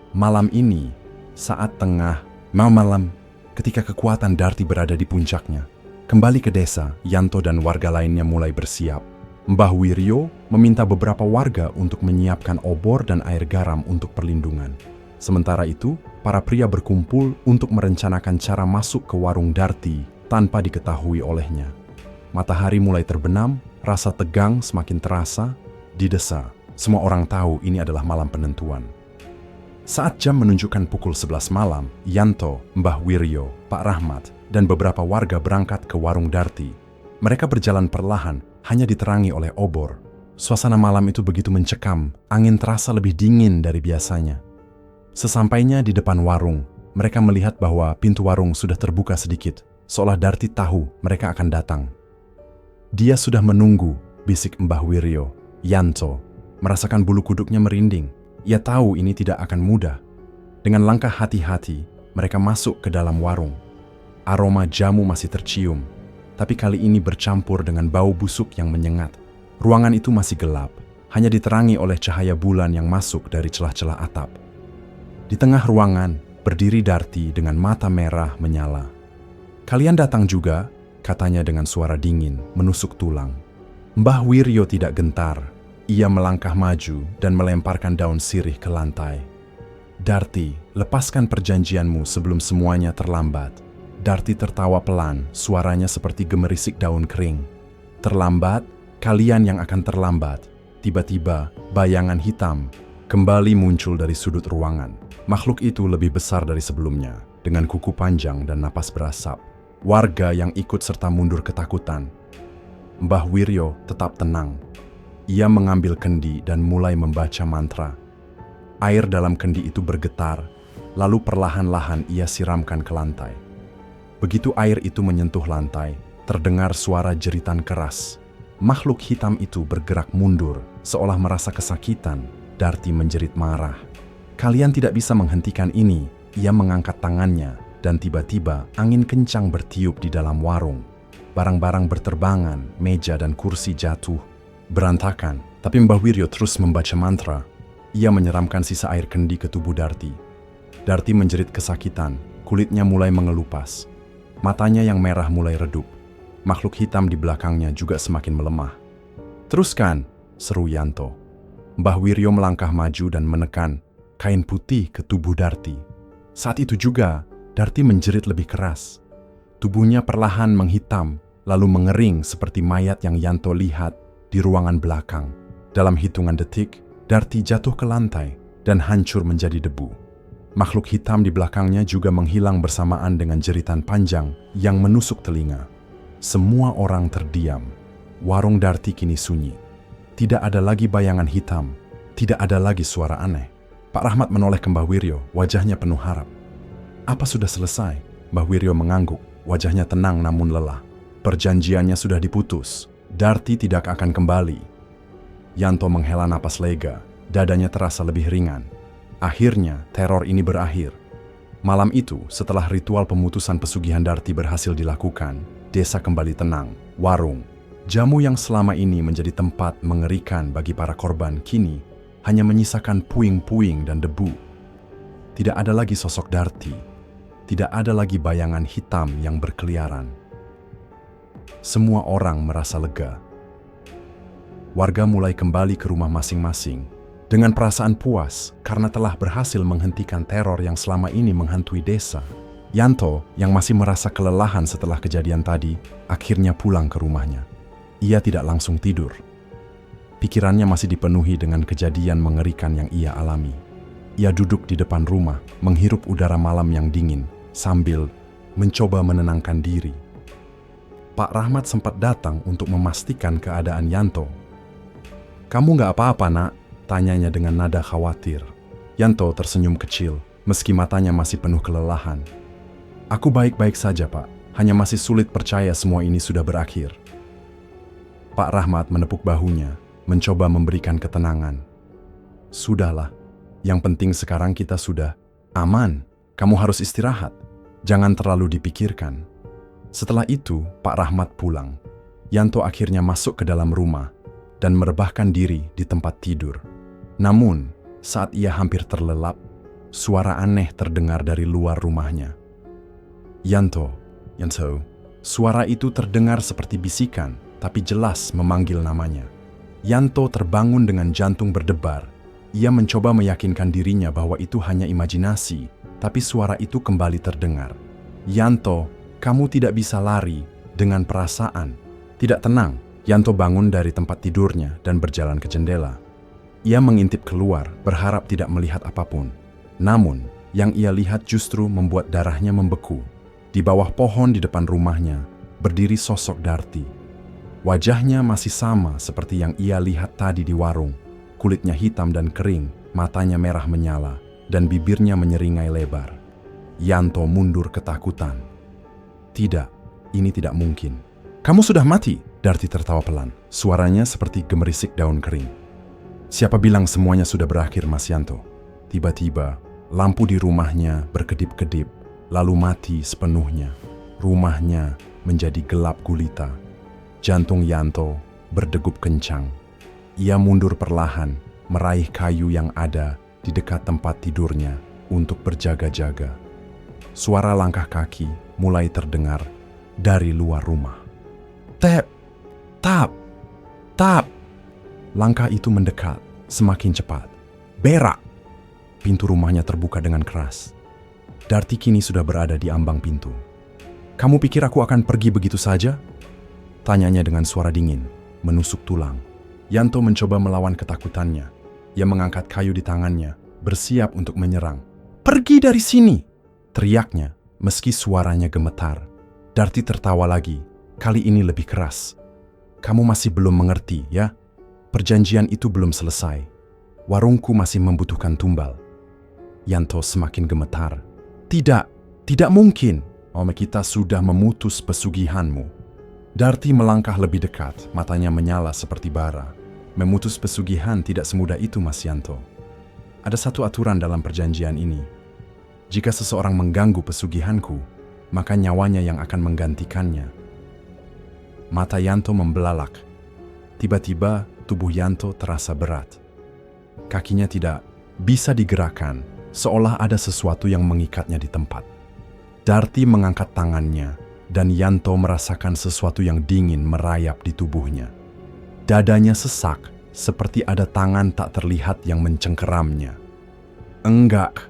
"Malam ini, saat tengah malam, ketika kekuatan Darti berada di puncaknya." Kembali ke desa, Yanto dan warga lainnya mulai bersiap. Mbah Wiryo meminta beberapa warga untuk menyiapkan obor dan air garam untuk perlindungan. Sementara itu, para pria berkumpul untuk merencanakan cara masuk ke warung Darti tanpa diketahui olehnya. Matahari mulai terbenam, rasa tegang semakin terasa. Di desa, semua orang tahu ini adalah malam penentuan. Saat jam menunjukkan pukul 11 malam, Yanto, Mbah Wiryo, Pak Rahmat, dan beberapa warga berangkat ke warung Darti. Mereka berjalan perlahan, hanya diterangi oleh obor. Suasana malam itu begitu mencekam, angin terasa lebih dingin dari biasanya. Sesampainya di depan warung, mereka melihat bahwa pintu warung sudah terbuka sedikit, seolah Darti tahu mereka akan datang. "Dia sudah menunggu," bisik Mbah Wiryo. Yanto merasakan bulu kuduknya merinding. Ia tahu ini tidak akan mudah. Dengan langkah hati-hati, mereka masuk ke dalam warung. Aroma jamu masih tercium, tapi kali ini bercampur dengan bau busuk yang menyengat. Ruangan itu masih gelap, hanya diterangi oleh cahaya bulan yang masuk dari celah-celah atap. Di tengah ruangan, berdiri Darti dengan mata merah menyala. "Kalian datang juga?" katanya dengan suara dingin, menusuk tulang. Mbah Wiryo tidak gentar. Ia melangkah maju dan melemparkan daun sirih ke lantai. "Darti, lepaskan perjanjianmu sebelum semuanya terlambat." Darti tertawa pelan, suaranya seperti gemerisik daun kering. "Terlambat? Kalian yang akan terlambat." Tiba-tiba, bayangan hitam kembali muncul dari sudut ruangan. Makhluk itu lebih besar dari sebelumnya, dengan kuku panjang dan napas berasap. Warga yang ikut serta mundur ketakutan. Mbah Wiryo tetap tenang. Ia mengambil kendi dan mulai membaca mantra. Air dalam kendi itu bergetar, lalu perlahan-lahan ia siramkan ke lantai. Begitu air itu menyentuh lantai, terdengar suara jeritan keras. Makhluk hitam itu bergerak mundur, seolah merasa kesakitan. Darti menjerit marah. "Kalian tidak bisa menghentikan ini." Ia mengangkat tangannya, dan tiba-tiba angin kencang bertiup di dalam warung. Barang-barang berterbangan, meja dan kursi jatuh. Berantakan, tapi Mbah Wiryo terus membaca mantra. Ia menyeramkan sisa air kendi ke tubuh Darti. Darti menjerit kesakitan, kulitnya mulai mengelupas. Matanya yang merah mulai redup. Makhluk hitam di belakangnya juga semakin melemah. "Teruskan," seru Yanto. Mbah Wiryo melangkah maju dan menekan kain putih ke tubuh Darti. Saat itu juga, Darti menjerit lebih keras. Tubuhnya perlahan menghitam, lalu mengering seperti mayat yang Yanto lihat di ruangan belakang. Dalam hitungan detik, Darti jatuh ke lantai dan hancur menjadi debu. Makhluk hitam di belakangnya juga menghilang bersamaan dengan jeritan panjang yang menusuk telinga. Semua orang terdiam. Warung Darti kini sunyi. Tidak ada lagi bayangan hitam. Tidak ada lagi suara aneh. Pak Rahmat menoleh ke Mbah Wiryo, wajahnya penuh harap. Apa sudah selesai? Mbah Wiryo mengangguk, wajahnya tenang namun lelah. Perjanjiannya sudah diputus. Darti tidak akan kembali. Yanto menghela napas lega, dadanya terasa lebih ringan. Akhirnya, teror ini berakhir. Malam itu, setelah ritual pemutusan pesugihan Darti berhasil dilakukan, desa kembali tenang. Warung, jamu yang selama ini menjadi tempat mengerikan bagi para korban, kini hanya menyisakan puing-puing dan debu. Tidak ada lagi sosok Darti. Tidak ada lagi bayangan hitam yang berkeliaran. Semua orang merasa lega. Warga mulai kembali ke rumah masing-masing dengan perasaan puas karena telah berhasil menghentikan teror yang selama ini menghantui desa. Yanto, yang masih merasa kelelahan setelah kejadian tadi, akhirnya pulang ke rumahnya. Ia tidak langsung tidur. Pikirannya masih dipenuhi dengan kejadian mengerikan yang ia alami. Ia duduk di depan rumah, menghirup udara malam yang dingin, sambil mencoba menenangkan diri. Pak Rahmat sempat datang untuk memastikan keadaan Yanto. "Kamu nggak apa-apa, nak?" tanyanya dengan nada khawatir. Yanto tersenyum kecil, meski matanya masih penuh kelelahan. "Aku baik-baik saja, Pak. Hanya masih sulit percaya semua ini sudah berakhir." Pak Rahmat menepuk bahunya, mencoba memberikan ketenangan. "Sudahlah, yang penting sekarang kita sudah aman. Kamu harus istirahat. Jangan terlalu dipikirkan." Setelah itu, Pak Rahmat pulang. Yanto akhirnya masuk ke dalam rumah dan merebahkan diri di tempat tidur. Namun, saat ia hampir terlelap, suara aneh terdengar dari luar rumahnya. "Yanto, Yanto." Suara itu terdengar seperti bisikan, tapi jelas memanggil namanya. Yanto terbangun dengan jantung berdebar. Ia mencoba meyakinkan dirinya bahwa itu hanya imajinasi, tapi suara itu kembali terdengar. "Yanto, kamu tidak bisa lari dengan perasaan." Tidak tenang, Yanto bangun dari tempat tidurnya dan berjalan ke jendela. Ia mengintip keluar, berharap tidak melihat apapun. Namun, yang ia lihat justru membuat darahnya membeku. Di bawah pohon di depan rumahnya, berdiri sosok Darti. Wajahnya masih sama seperti yang ia lihat tadi di warung. Kulitnya hitam dan kering, matanya merah menyala, dan bibirnya menyeringai lebar. Yanto mundur ketakutan. "Tidak, ini tidak mungkin." "Kamu sudah mati?" Darti tertawa pelan. Suaranya seperti gemerisik daun kering. "Siapa bilang semuanya sudah berakhir, Mas Yanto?" Tiba-tiba, lampu di rumahnya berkedip-kedip, lalu mati sepenuhnya. Rumahnya menjadi gelap gulita. Jantung Yanto berdegup kencang. Ia mundur perlahan, meraih kayu yang ada di dekat tempat tidurnya untuk berjaga-jaga. Suara langkah kaki mulai terdengar dari luar rumah. "Tap! Tap! Tap!" Langkah itu mendekat, semakin cepat. "Berak!" Pintu rumahnya terbuka dengan keras. Darti kini sudah berada di ambang pintu. "Kamu pikir aku akan pergi begitu saja?" Tanyanya dengan suara dingin, menusuk tulang. Yanto mencoba melawan ketakutannya. Ia mengangkat kayu di tangannya, bersiap untuk menyerang. "Pergi dari sini!" teriaknya, meski suaranya gemetar. Darti tertawa lagi, kali ini lebih keras. "Kamu masih belum mengerti, ya? Perjanjian itu belum selesai. Warungku masih membutuhkan tumbal." Yanto semakin gemetar. "Tidak, tidak mungkin. Kita sudah memutus pesugihanmu." Darti melangkah lebih dekat, matanya menyala seperti bara. "Memutus pesugihan tidak semudah itu, Mas Yanto. Ada satu aturan dalam perjanjian ini. Jika seseorang mengganggu pesugihanku, maka nyawanya yang akan menggantikannya." Mata Yanto membelalak. Tiba-tiba tubuh Yanto terasa berat. Kakinya tidak bisa digerakkan, seolah ada sesuatu yang mengikatnya di tempat. Darti mengangkat tangannya, dan Yanto merasakan sesuatu yang dingin merayap di tubuhnya. Dadanya sesak, seperti ada tangan tak terlihat yang mencengkeramnya. Enggak.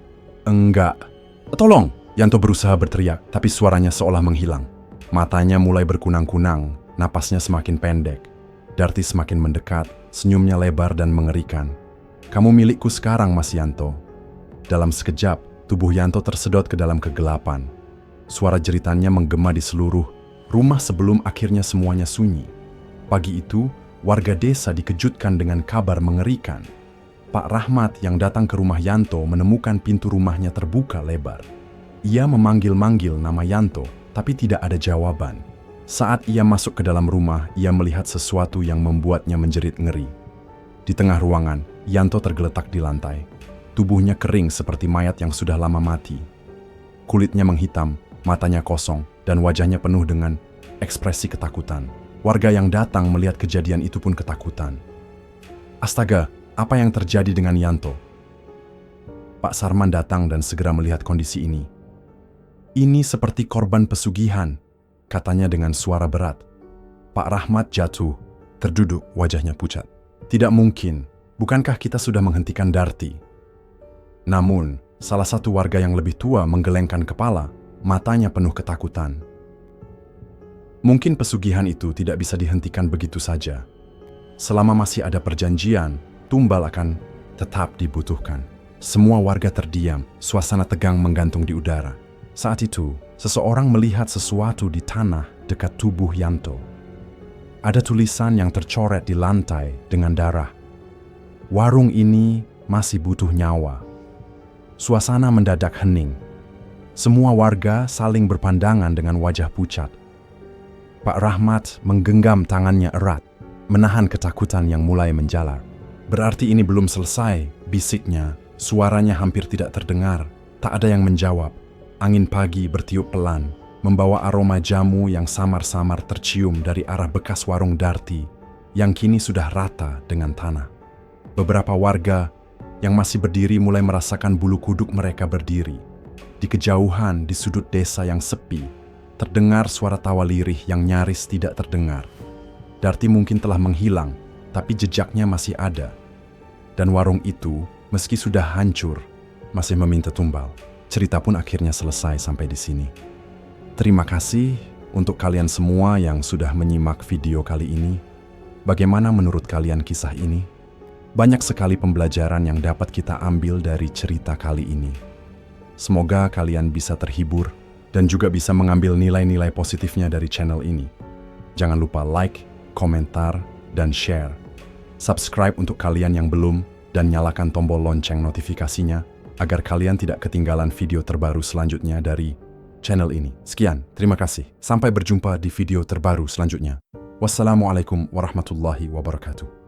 Tolong!" Yanto berusaha berteriak, tapi suaranya seolah menghilang. Matanya mulai berkunang-kunang, napasnya semakin pendek. Darti semakin mendekat, senyumnya lebar dan mengerikan. "Kamu milikku sekarang, Mas Yanto." Dalam sekejap, Tubuh Yanto tersedot ke dalam kegelapan. Suara jeritannya menggema di seluruh rumah sebelum akhirnya semuanya sunyi. Pagi itu, warga desa dikejutkan dengan kabar mengerikan. Pak Rahmat yang datang ke rumah Yanto menemukan pintu rumahnya terbuka lebar. Ia memanggil-manggil nama Yanto, tapi tidak ada jawaban. Saat ia masuk ke dalam rumah, ia melihat sesuatu yang membuatnya menjerit ngeri. Di tengah ruangan, Yanto tergeletak di lantai. Tubuhnya kering seperti mayat yang sudah lama mati. Kulitnya menghitam, matanya kosong, dan wajahnya penuh dengan ekspresi ketakutan. Warga yang datang melihat kejadian itu pun ketakutan. Astaga, apa yang terjadi dengan Yanto? Pak Sarman datang dan segera melihat kondisi ini. Ini seperti korban pesugihan, katanya dengan suara berat. Pak Rahmat jatuh, terduduk, wajahnya pucat. Tidak mungkin, bukankah kita sudah menghentikan Darti? Namun, salah satu warga yang lebih tua menggelengkan kepala, matanya penuh ketakutan. Mungkin pesugihan itu tidak bisa dihentikan begitu saja. Selama masih ada perjanjian, tumbal akan tetap dibutuhkan. Semua warga terdiam, suasana tegang menggantung di udara. Saat itu, seseorang melihat sesuatu di tanah dekat tubuh Yanto. Ada tulisan yang tercoret di lantai dengan darah. Warung ini masih butuh nyawa. Suasana mendadak hening. Semua warga saling berpandangan dengan wajah pucat. Pak Rahmat menggenggam tangannya erat, menahan ketakutan yang mulai menjalar. Berarti ini belum selesai, bisiknya. Suaranya hampir tidak terdengar, tak ada yang menjawab. Angin pagi bertiup pelan, membawa aroma jamu yang samar-samar tercium dari arah bekas warung Darti yang kini sudah rata dengan tanah. Beberapa warga yang masih berdiri mulai merasakan bulu kuduk mereka berdiri. Di kejauhan, di sudut desa yang sepi, terdengar suara tawa lirih yang nyaris tidak terdengar. Darti mungkin telah menghilang, tapi jejaknya masih ada. Dan warung itu, meski sudah hancur, masih meminta tumbal. Cerita pun akhirnya selesai sampai di sini. Terima kasih untuk kalian semua yang sudah menyimak video kali ini. Bagaimana menurut kalian kisah ini? Banyak sekali pembelajaran yang dapat kita ambil dari cerita kali ini. Semoga kalian bisa terhibur dan juga bisa mengambil nilai-nilai positifnya dari channel ini. Jangan lupa like, komentar, dan share. Subscribe untuk kalian yang belum dan nyalakan tombol lonceng notifikasinya agar kalian tidak ketinggalan video terbaru selanjutnya dari channel ini. Sekian, terima kasih. Sampai berjumpa di video terbaru selanjutnya. Wassalamualaikum warahmatullahi wabarakatuh.